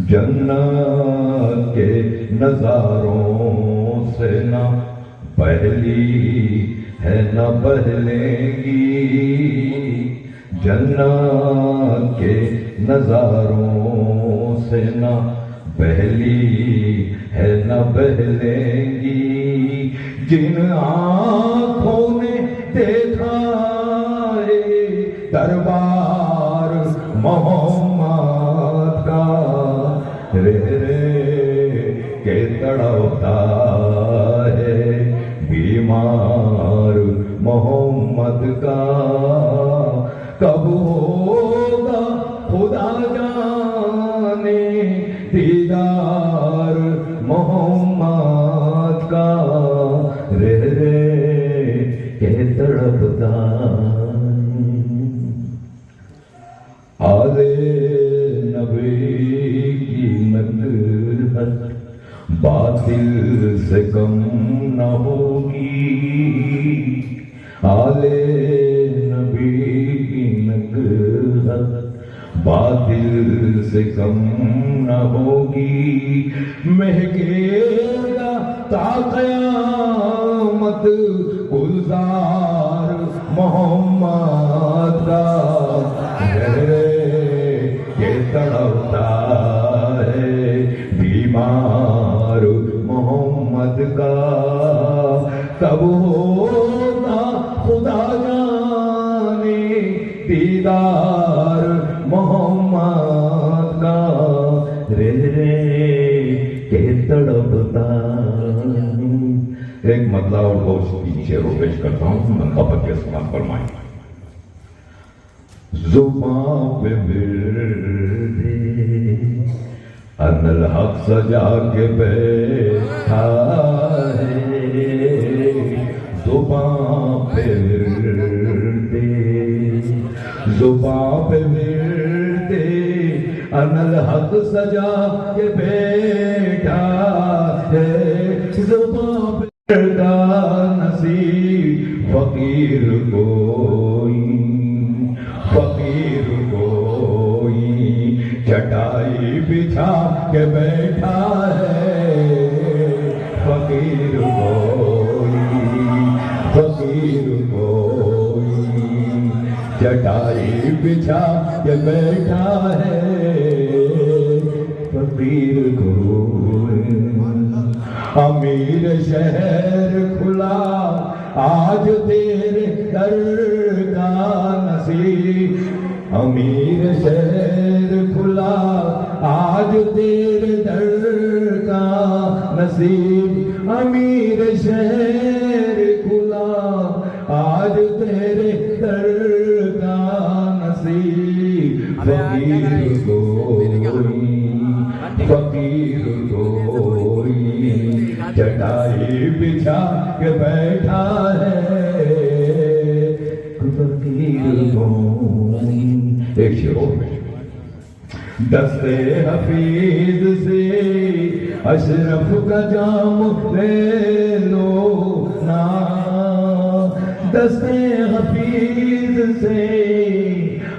जन्नत के नजारों से ना पहली है न बहलेगी, जन्नत के नजारों से न पहली है न बहलेगी। जिन आँखों ने देखा है दरबार मोहम्मद का, रे के तड़पता है बीमार मोहम्मद का। कब होगा खुदा जाने दीदार मोहम्मद का, रे के तड़पता। आले नबी की नगहत बातिल से कम न होगी, आले नबी की नगहत बातिल से कम न होगी। महकेगा ता क़यामत गुलजार मोहम्मद का, ये तड़पता है बीमार मोहम्मद का। कब होगा खुदा जाने दीदार मोहम्मद रे रे के तड़पता। एक मतलब और दो तीन शेरों पेश करता हूँ, मंदापत के समान फरमाएं। जुबां पे मिर्दे अनल हक सजा के बैठा है, जुबां पे मिर्दे, जुबां पे मिर्दे अनल हक सजा के बैठा है, जुबां पे मिर्दा नसीब फकीर कोई, फकीर कोई चटाई बिछा के बैठा है, फकीर कोई, फकीर कोई चटाई बिछा के बैठा है, फकीर कोई। अमीर शहर खुला आज तेरे दर का नसीब, अमीर शहर खुला आज तेरे दर का नसीब, अमीर शहर खुला आज तेरे दर का नसीब, फकीर कोई, फकीर कोई चटाई बिछा के बैठा है, फकीर कोई। एक शेर में दस्ते हफीज से अशरफ का जाम ले लो ना, दस्ते हफीज से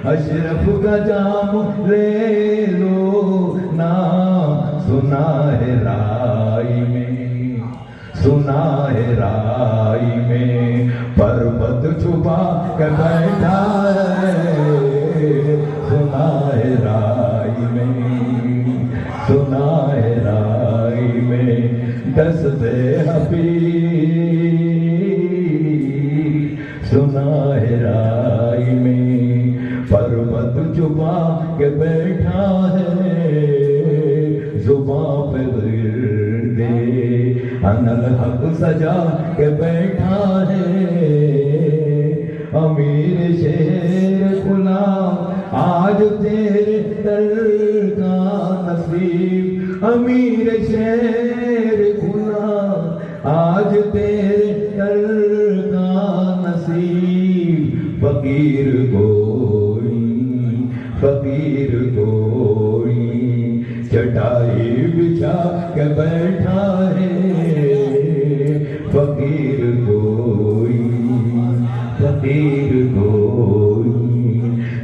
अशरफ का जाम ले लो ना, सुना है राई में, सुना है राई में पर्वत छुपा के बैठा है, सुना है राई में, सुना है राई में दस्ते हफीज, सुना है राई में पर्वत छुपा के बैठा है, जुबां पे दे अनल हक सजा के बैठा है, अमीर शेर खुला आज तेरे दर का नसीब, अमीर शेर खुला आज तेरे दर का नसीब, फकीर कोई, फकीर कोई चटाई बिछा के बैठा है, फकीर कोई, फकीर कोई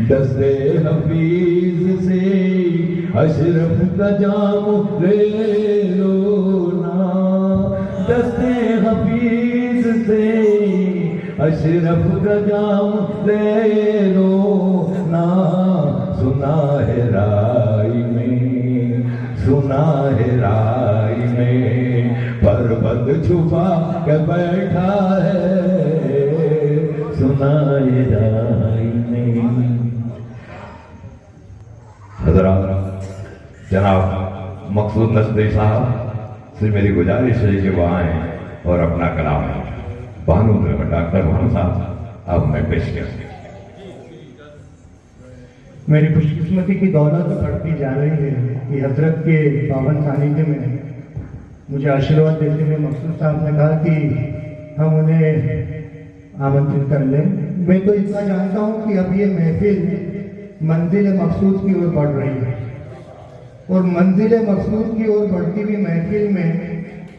दस्ते हफीज से अशरफ का जाम ले लो ना, दस्ते हफीज से अशरफ का जाम ले लो ना, सुना है राई में, सुना है राई में पर्वत छुपा के बैठा है, सुना है राई में। हज़रात जनाब मकसूद नसरी साहब से मेरी गुजारिश है कि वह आए और अपना कलाम भानु डॉक्टर भानु साहब अब मैं पेश करूँ। मेरी खुशकिस्मती की दौलत बढ़ती जा रही है कि हजरत के पावन सानिध्य में मुझे आशीर्वाद देते हुए मकसूद साहब ने कहा कि हम उन्हें आमंत्रित कर लें। मैं तो इतना जानता हूँ कि अब ये महफिल मंजिल मकसूद की ओर बढ़ रही है और मंजिल मकसूद की ओर बढ़ती हुई महफिल में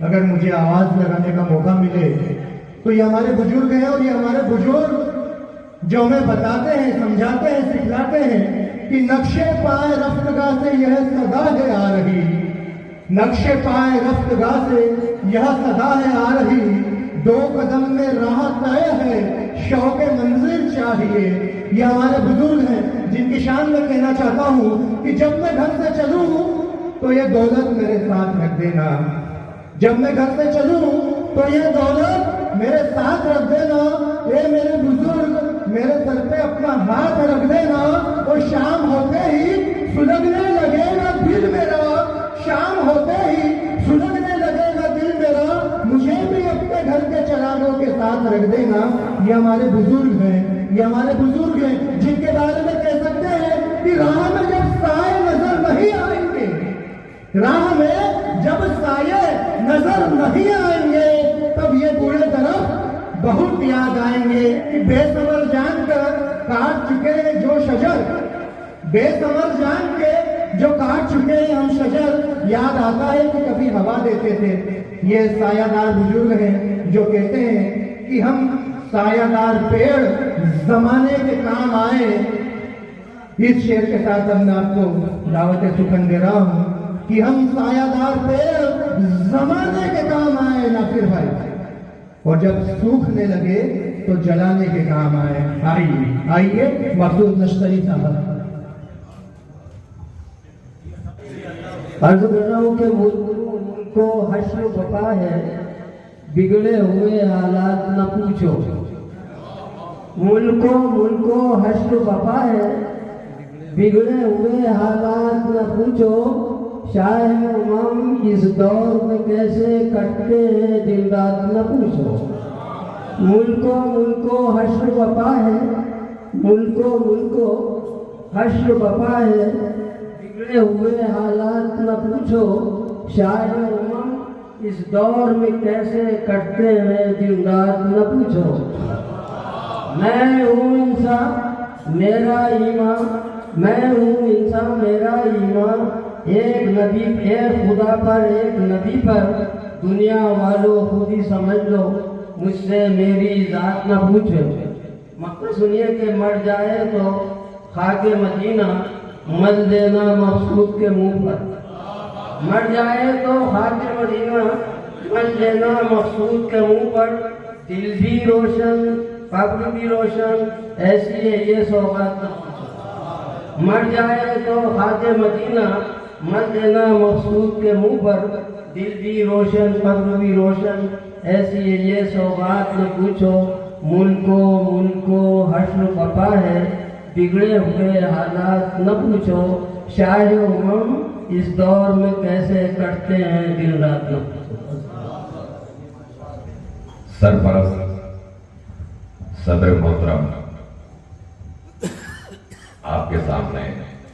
अगर मुझे आवाज लगाने का मौका मिले तो ये हमारे बुजुर्ग हैं और ये हमारे बुजुर्ग जो हमें बताते हैं, समझाते हैं, सिखलाते हैं कि नक्शे पाए रफ्तगाह से यह सदा है आ रही, नक्शे पाए रफ्तगाह से यह सदा है आ रही, दो कदम में राह तय है, शौके मंजिल चाहिए। ये हमारे बुजुर्ग हैं जिनकी शान में कहना चाहता हूँ कि जब मैं घर से चलूँ तो ये दौलत मेरे साथ रख देना, जब मैं घर से चलूँ तो ये दौलत मेरे साथ रख देना। ये मेरे बुजुर्ग मेरे सर पे अपना हाथ रख देना और शाम होते ही सुलगने लगेगा दिल मेरा ये हमारे बुजुर्ग हैं, ये हमारे बुजुर्ग हैं जिनके बारे में कह सकते हैं कि राह में जब साए नजर नहीं आएंगे, राह में जब साए नजर नहीं आएंगे, तब ये बूढ़े तरफ बहुत याद आएंगे कि बेसमर जानकर काट चुके जो शजर, बेसमर जान के जो काट चुके हम शजर, याद आता है कि कभी हवा देते थे। ये सायादार बुजुर्ग हैं जो कहते हैं कि हम सायादार पेड़ जमाने के काम आए। इस शेर के साथ अब मैं आपको दावत सुखन दे रहा हूं कि हम सायादार पेड़ जमाने के काम आए नासिर भाई, और जब सूखने लगे तो जलाने के काम आए। आइए मखसूद नश्तरी साहब। अर्ज कर रहा हूँ कि मुल्क को हश्र वफा है, बिगड़े हुए हालात न पूछो। मुल्क को हश्र वफा है, बिगड़े हुए हालात न पूछो। शाह उमम इस दौर में कैसे कटते हैं दिन रात न पूछो। मुल्क को हश्र वफा है, मुल्क हश्र वफा है, बिगड़े हुए हालात न पूछो। शाह उमम इस दौर में कैसे कटते हैं दिन रात न पूछो। मैं हूँ इंसान मेरा ईमान, मैं हूँ इंसान मेरा ईमान, एक नबी, एक खुदा पर, एक नबी पर, दुनिया वालों खुद ही समझ लो, मुझसे मेरी जात न पूछो। मक्का सुनिए कि मर जाए तो खाके मदीना मल देना मकसूद के मुंह पर। मर जाए तो खाके मदीना मल देना मकसूद के मुंह पर। दिल भी रोशन, कब्र भी रोशन, ऐसी है ये सौगात न पूछो। मर जाए तो खाके मदीना मल देना मकसूद के मुंह पर। दिल भी रोशन, कब्र भी रोशन, ऐसी है ये सौगात न पूछो। मुल्को हश्र वफा है, बिगड़े हुए हालात न पूछो। शाह उमम इस दौर में कैसे कटते हैं दिन रात न पूछो। सरपरस्त सदर मोहतरम आपके सामने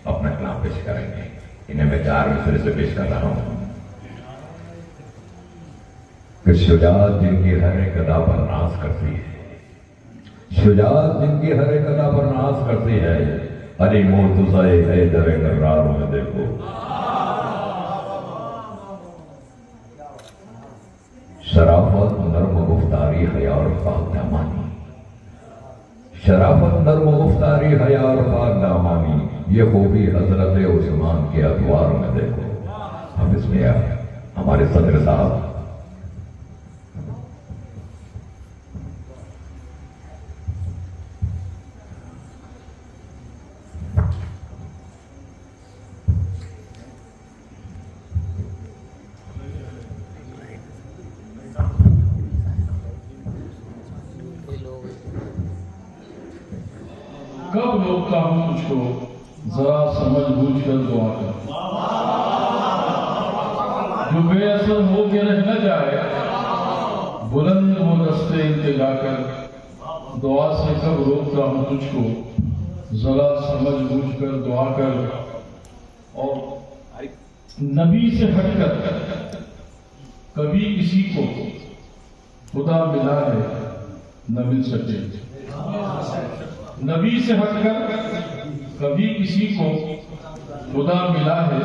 अपना कलाम पेश करेंगे। इन्हें मैं 4 मिसरे से पेश कर रहा हूं कि शुजाअत जिनकी हर एक अदा पर नाज करती है, शुजाअत जिनकी हर एक अदा पर नाज करती है, अली मोर्तज़ा है दरे कर्रार में देखो। शराफत नर्म गुफ्तारी हया और पाक दामानी, शराफत नर्म गुफ्तारी हया और पाक दामानी, ये खूबी हजरत उस्मान के अखबार में देखो। हम इसमें हमारे सदर साहब कब रोकता हूं तुझको, जरा समझ बूझ कर दुआ कर। जो बेअसर हो के रह न जाए, बुलंद वो दस्ते इनके गाकर। दुआ से कब रोकता हूं तुझको, जरा समझ बूझ कर दुआ कर। और नबी से हटकर कभी किसी को खुदा मिला है न मिल सके। नबी से हटकर कभी किसी को खुदा मिला है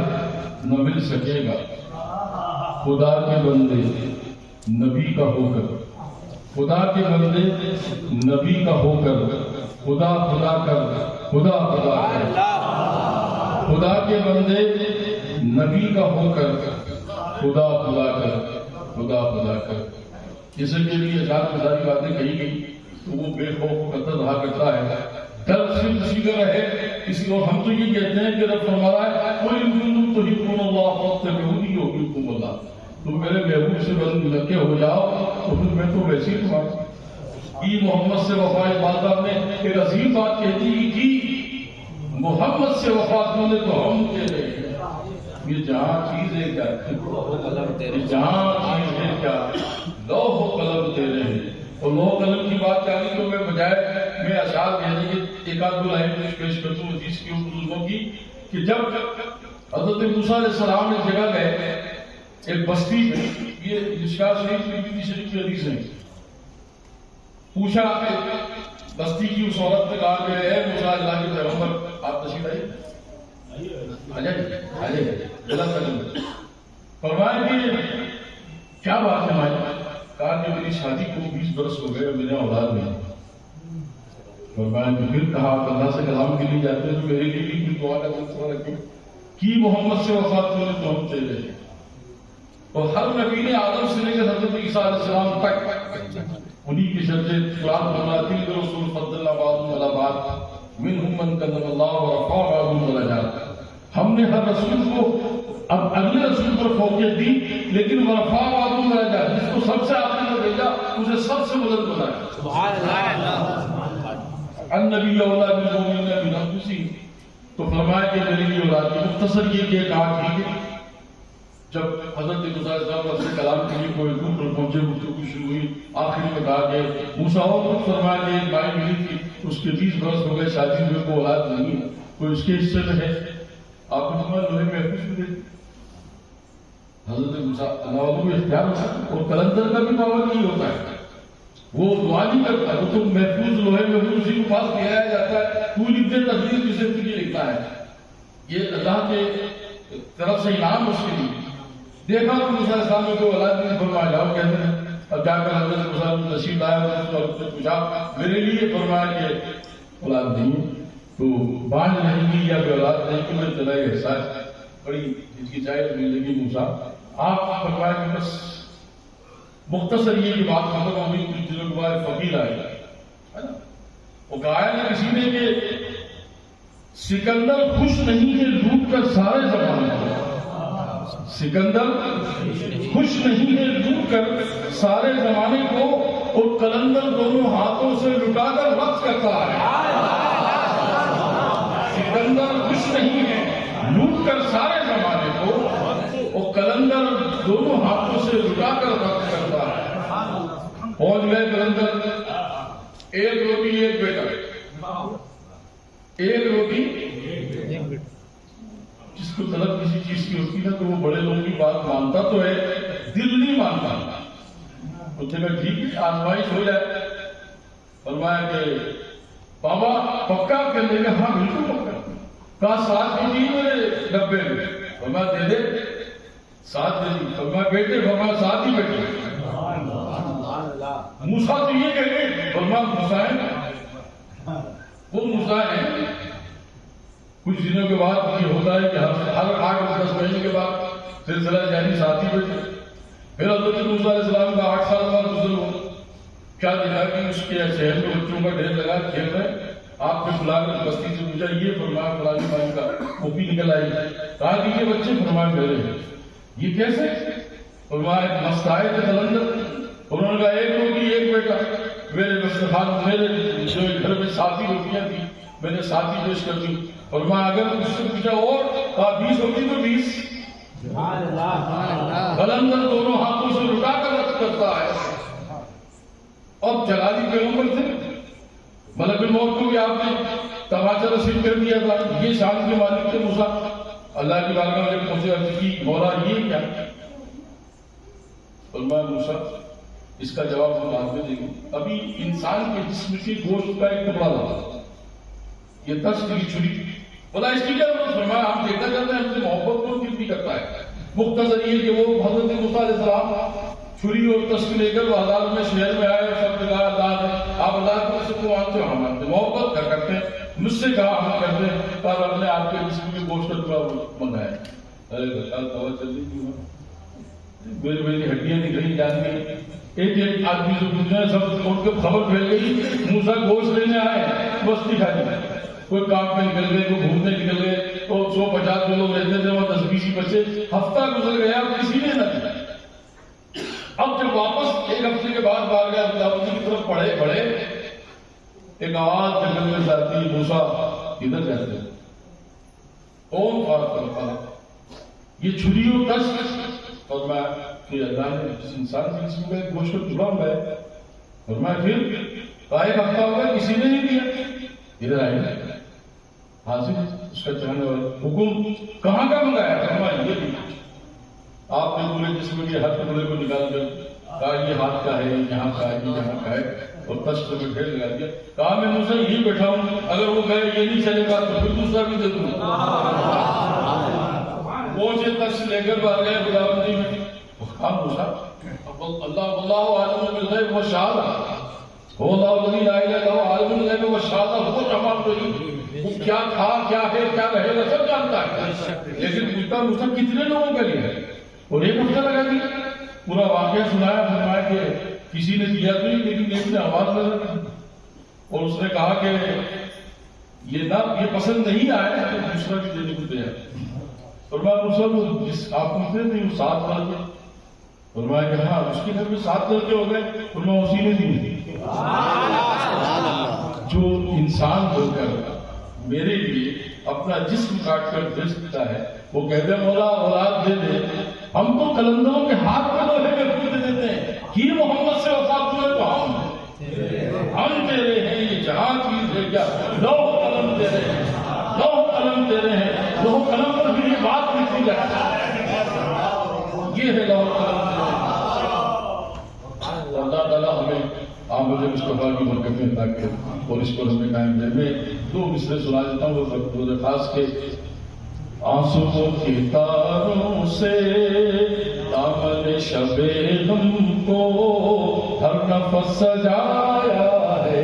न मिल सकेगा। खुदा के बंदे नबी का होकर, खुदा के बंदे नबी का होकर, खुदा खुदा कर, खुदा खुदा कर। खुदा के बंदे नबी का होकर, खुदा खुदा कर, खुदा खुदा कर। इसके लिए जात बातें कही गई तो वो बेखौफ कतल रहा करता है, डर सिर्फ उसी का रहे। इसलिए हम तो ये कहते हैं कि रब फरमाता है कोई तो ही तुम मेरे महबूब से लगे हो जाओ तो फिर मैं तो वैसे ही तुम्हारा। मोहम्मद से वफा इबादत ने एक अजीम बात कहती थी, मोहम्मद से वफा तुमने तो हम तेरे। ये जहाँ चीज है क्या, जहाँ चीज है क्या, लौह कलम तेरे हैं। और लो कलम की बात करी तो मैं बजाय मैं अशार कहने के एक आध दो लाइन पेश कर दूं हदीस के बुजुर्गों की कि जब हजरत मूसा अलैहिस्सलाम ने जगह गए एक बस्ती में, ये मिशकात शरीफ शरीफ की हदीस है, पूछा बस्ती की उस औरत ने कहा कि ए मूसा अल्लाह के पैगंबर आप तशरीफ आइए, फरमाया कि क्या बात है भाई? कहा कि मेरी शादी को 20 बरस हो गए, मेरे औलाद नहीं। फरमाया कि फिर कहा अल्लाह से कलाम के लिए जाते हैं तो मेरे लिए भी कोई दुआ का सिलसिला रखो कि मोहम्मद से वफात होने तो हम चले जाए। और हर नबी ने आदम से लेकर हजरत ईसा अलैहिस्सलाम तक उन्हीं के शर्ते कुरान फरमाती है रसूल फद्दलना बादुम अला बाद मिनहुम मन कल्लमल्लाहु व रफ़अ बादुम दरजात। हमने हर रसूल को अब अगले रसूल पर फौकियत दी, लेकिन वरफ़अ बादुम दरजात, जिसको सबसे आपने भेजा उसे सबसे बुलंद बनाया। सुभान अल्लाह। अन्नबी औला बिल मुमिनीन मिन अनफुसिहिम, तो फरमाया कि मेरे लिए औलाद की मुख्तसर ये कि कहा कि जब हजरत मूसा अलैहिस्सलाम से कलाम के लिए कोई दूर पर पहुंचे, गुफ्तगू शुरू हुई, आखिरी में कहा कि मूसा और कुछ फरमाया कि एक भाई मिली थी, उसके 20 बरस हो गए, शादी हुए को औलाद नहीं है, कोई उसके हिस्से में है, आपने फरमाया लोहे में महफूज भी दे। हजरत मूसा अल्लाह को इख्तियार होता है, और कलंदर का भी पावर नहीं होता है, वो दुआ नहीं करता, वो तो महफूज लोहे में उसी को पास किया जाता है, तू लिख दे तकदीर की जिंदगी लिखता है, ये अल्लाह के तरफ से इनाम उसके लिए। देखा तो मूसा अलैहिस्सलाम को औलाद नहीं, फरमाया जाओ कहते हैं। अब जाकर हजरत मूसा नसीब आया तो उसने पूछा मेरे लिए, फरमाया कि औलाद नहीं, तो बांझ रहेंगी या औलाद नहीं, कि मैं चला गया साथ बड़ी हिचकिचाई मिलेगी मूसा आप फरमाया कि बस मुख्तसर ये बात खत्म हो गई, कुछ दिनों के बाद फकीर आएगा, है ना? वो गाया ना किसी ने कि सिकंदर खुश नहीं है लूट कर सारे जमाने को, सिकंदर खुश नहीं है लूट कर सारे जमाने को, और कलंदर दोनों हाथों से लुटाकर वक्त करता है। सिकंदर खुश नहीं है लूट कर सारे जमाने को, और कलंदर दोनों हाथों से लुटाकर वक्त करता है। पहुंच गए कलंदर, एक रोटी एक बेटा, एक रोटी जिसको तलब किसी चीज की होती है तो वो बड़े लोगों की बात मानता तो है, दिल नहीं मानता। उसने कहा ठीक है आजमाइश हो जाए। फरमाया कि बाबा पक्का करने का, हाँ बिल्कुल पक्का। कहा साथ भी दी मेरे डब्बे में, फरमाया दे दे, साथ दे दी। फरमाया बेटे, फरमाया साथ ही बेटे। मूसा तो ये कह गए, फरमाया मूसा है, वो मूसा है। कुछ दिनों के बाद ये होता है कि हर 8-10 महीने के बाद सिलसिला जारी साथी बेटे, फिर हजरत मूसा अलैहिस्सलाम का 8 साल बाद गुजर हो, क्या देखा कि उसके शहर में बच्चों का ढेर लगा खेल रहे, आपने बुलाकर बस्ती से पूछा ये फरमाया फलानी भाई का कॉपी निकल आई, कहा कि ये बच्चे फरमाया मेरे, ये कैसे? फरमाया मस्त आए थे कलंदर, उन्होंने कहा एक रोटी एक बेटा, मेरे दस्तरखान मेरे जो घर में 7 ही रोटियां थी, मैंने 7 ही पेश कर दी। फरमाया अगर मुझसे पूछा और कहा 20 होती तो 20। कलंदर दोनों हाथों से लुटाकर रक्त करता है। अब जलाली पैगंबर थे, मलकुल मौत को भी आपने तमाचा नसीब कर दिया था, ये शान के मालिक थे मूसा। अल्लाह की बारगाह में पहुंचे, अर्ज की मौला ये क्या? फरमाया मूसा इसका जवाब हम बाद में देंगे, अभी इंसान के जिस्म के गोश्त का एक टुकड़ा लगा, ये तश्त की छुरी, बोला इसकी क्या जरूरत? फरमाया हम देखना चाहते हैं हमसे मोहब्बत कौन कितनी करता है। मुख्तसर ये कि वो हजरत मूसा अलैहिस्सलाम छुरी और तश्त लेकर बाजार में शहर में आए, सब जगह आप अल्लाह को को मानते हो, हम मानते, मोहब्बत करते हैं, मुझसे कहा हम करते हैं, पर हमने आपके जिस्म के गोश्त का टुकड़ा मंगाया। अरे दवा चल रही क्यों? मेरी हड्डियां निकली जान गई। एक आदमी से पूछना सब उनके खबर फैल गई, मूसा गोश्त लेने आए, बस्ती खाली, कोई काम पे निकल गए, कोई घूमने निकल गए, तो 150 लोग रहते थे वहां, 10-20 बच्चे, हफ्ता गुजर गया किसी ने न दिया। अब जब वापस एक हफ्ते के बाद बारगाह खुदावंदी की तरफ बढ़े, एक आवाज जंगल में जाती है, मूसा इधर जाते हैं, कौन बात करता है? ये छुरी और तश्त, और मैं अल्लाह ने जिस इंसान के जिस्म का गोश्त जुड़ा हुआ है, और मैं फिर एक हफ्ता हो गया किसी ने नहीं दिया। इधर आए हाजिर उसका चाहने वाला हुक्म कहाँ का मंगाया? ये आपने पूरे जिस्म के हर टुकड़े को निकाल कर कहा ये हाथ का है, यहाँ का है, यहाँ का है, और तश्त में ढेर लगा दिया। कहा मैं मूसा यही बैठा हूँ, अगर वो कहे ये नहीं चलेगा तो फिर दूसरा भी दे दूंगा। पहुंचे तश्त लेकर बाहर गए खुदाबंदी में। कहा मूसा अल्लाह अल्लाह आलम मिल गए वो शाह हो वो क्या था क्या है क्या रहेगा सब जानता है, लेकिन पूछता मूसा कितने लोगों के लिए है? और एक हफ्ता लगा दिया। पूरा वाकया सुनाया, फरमाया कि किसी ने दिया तो नहीं, लेकिन एक ने आवाज लगा और उसने कहा कि ये पसंद नहीं आया तो दूसरा भी देने को तैयार। और मैं मूसा जिस आप पूछते थे वो 7 लड़के, और मैं कहा उसके घर में 7 लड़के हो गए, और मैं उसी ने दी। जो इंसान होकर मेरे लिए अपना जिस्म काट कर दे सकता है, वो कहते हैं मौला औलाद दे दे। हम तो कलंदरों के हाथ में लोहे में कूद देते हैं कि मोहम्मद से वफात हुए तो हम तेरे हैं, ये जहां चीज है क्या? लौह कलम तेरे हैं, लौह कलम तेरे हैं, लौह कलम पर भी ये बात लिखी जाती है, ये है लौह कलम तेरे। अल्लाह ताला हमें मुझे मुस्तफा की बरकतें अता करे और इस पर हमें कायम रहे। मैं 2 मिसरे सुना देता हूँ रोज़े खास के। आंसुओं की तारों से दामन शबे हमको हर नफस सजाया है,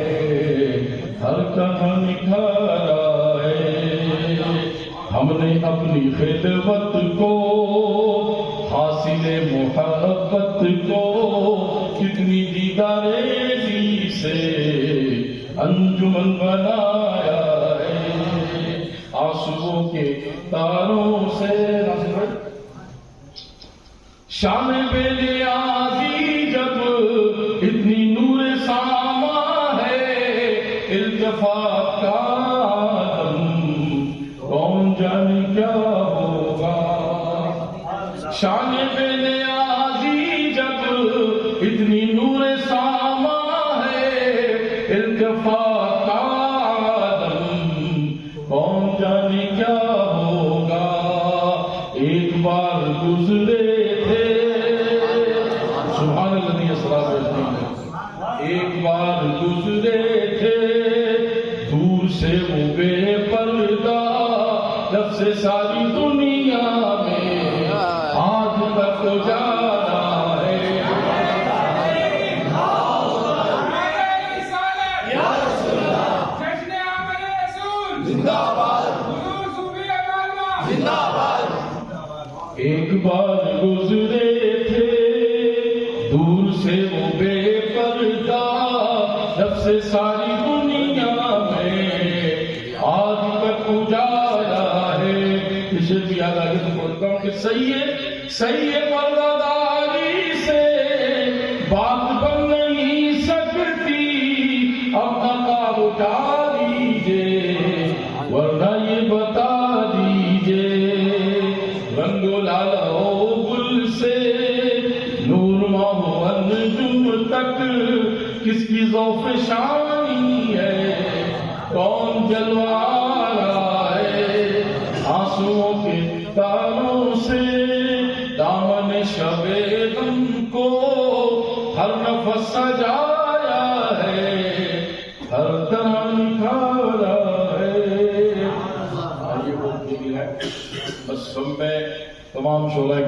हर कहाँ निखारा है। हमने अपनी खिदमत को हासिले मोहब्बत को कितनी दीदारेज़ी से अंजुमन बनाया है। आंसुओं के तारों से शाम बेनियाज़ी जब इतनी नूर सामा है, इल्तिफ़ात का आलम कौन जाने क्या होगा। शान बेनियाज़ी जब इतनी नूर सामा है, इल्तिफ़ात का आलम कौन जाने क्या होगा। एक बार गुजरे थे सुभान अल्लाह अस्सलाम, एक बार गुजरे थे दूर से वो बेपर्दा, जब से सारी दुनिया में आज तक तो जाना है। एक बार गुजरे थे दूर से वो बेपर्दा, जब से सारी दुनिया में आज तक उजाला है। इसे भी याद आगे तो बोलता हूँ कि सही है पर्दादारी से बात बन नहीं सकती, अब नकाब उठा दीजिए वरना ये बता दीजिए। रंगो लाला हो गुल से नूर माहो अंजुम तक किसकी ज़ौफ़ शानी है, कौन जलवा रहा है। आंसुओं के तारों से दामन शबे गम को हर नफस सजाया है, हर तरह निखारा है। ये बहुत है बस सब में तमाम शोला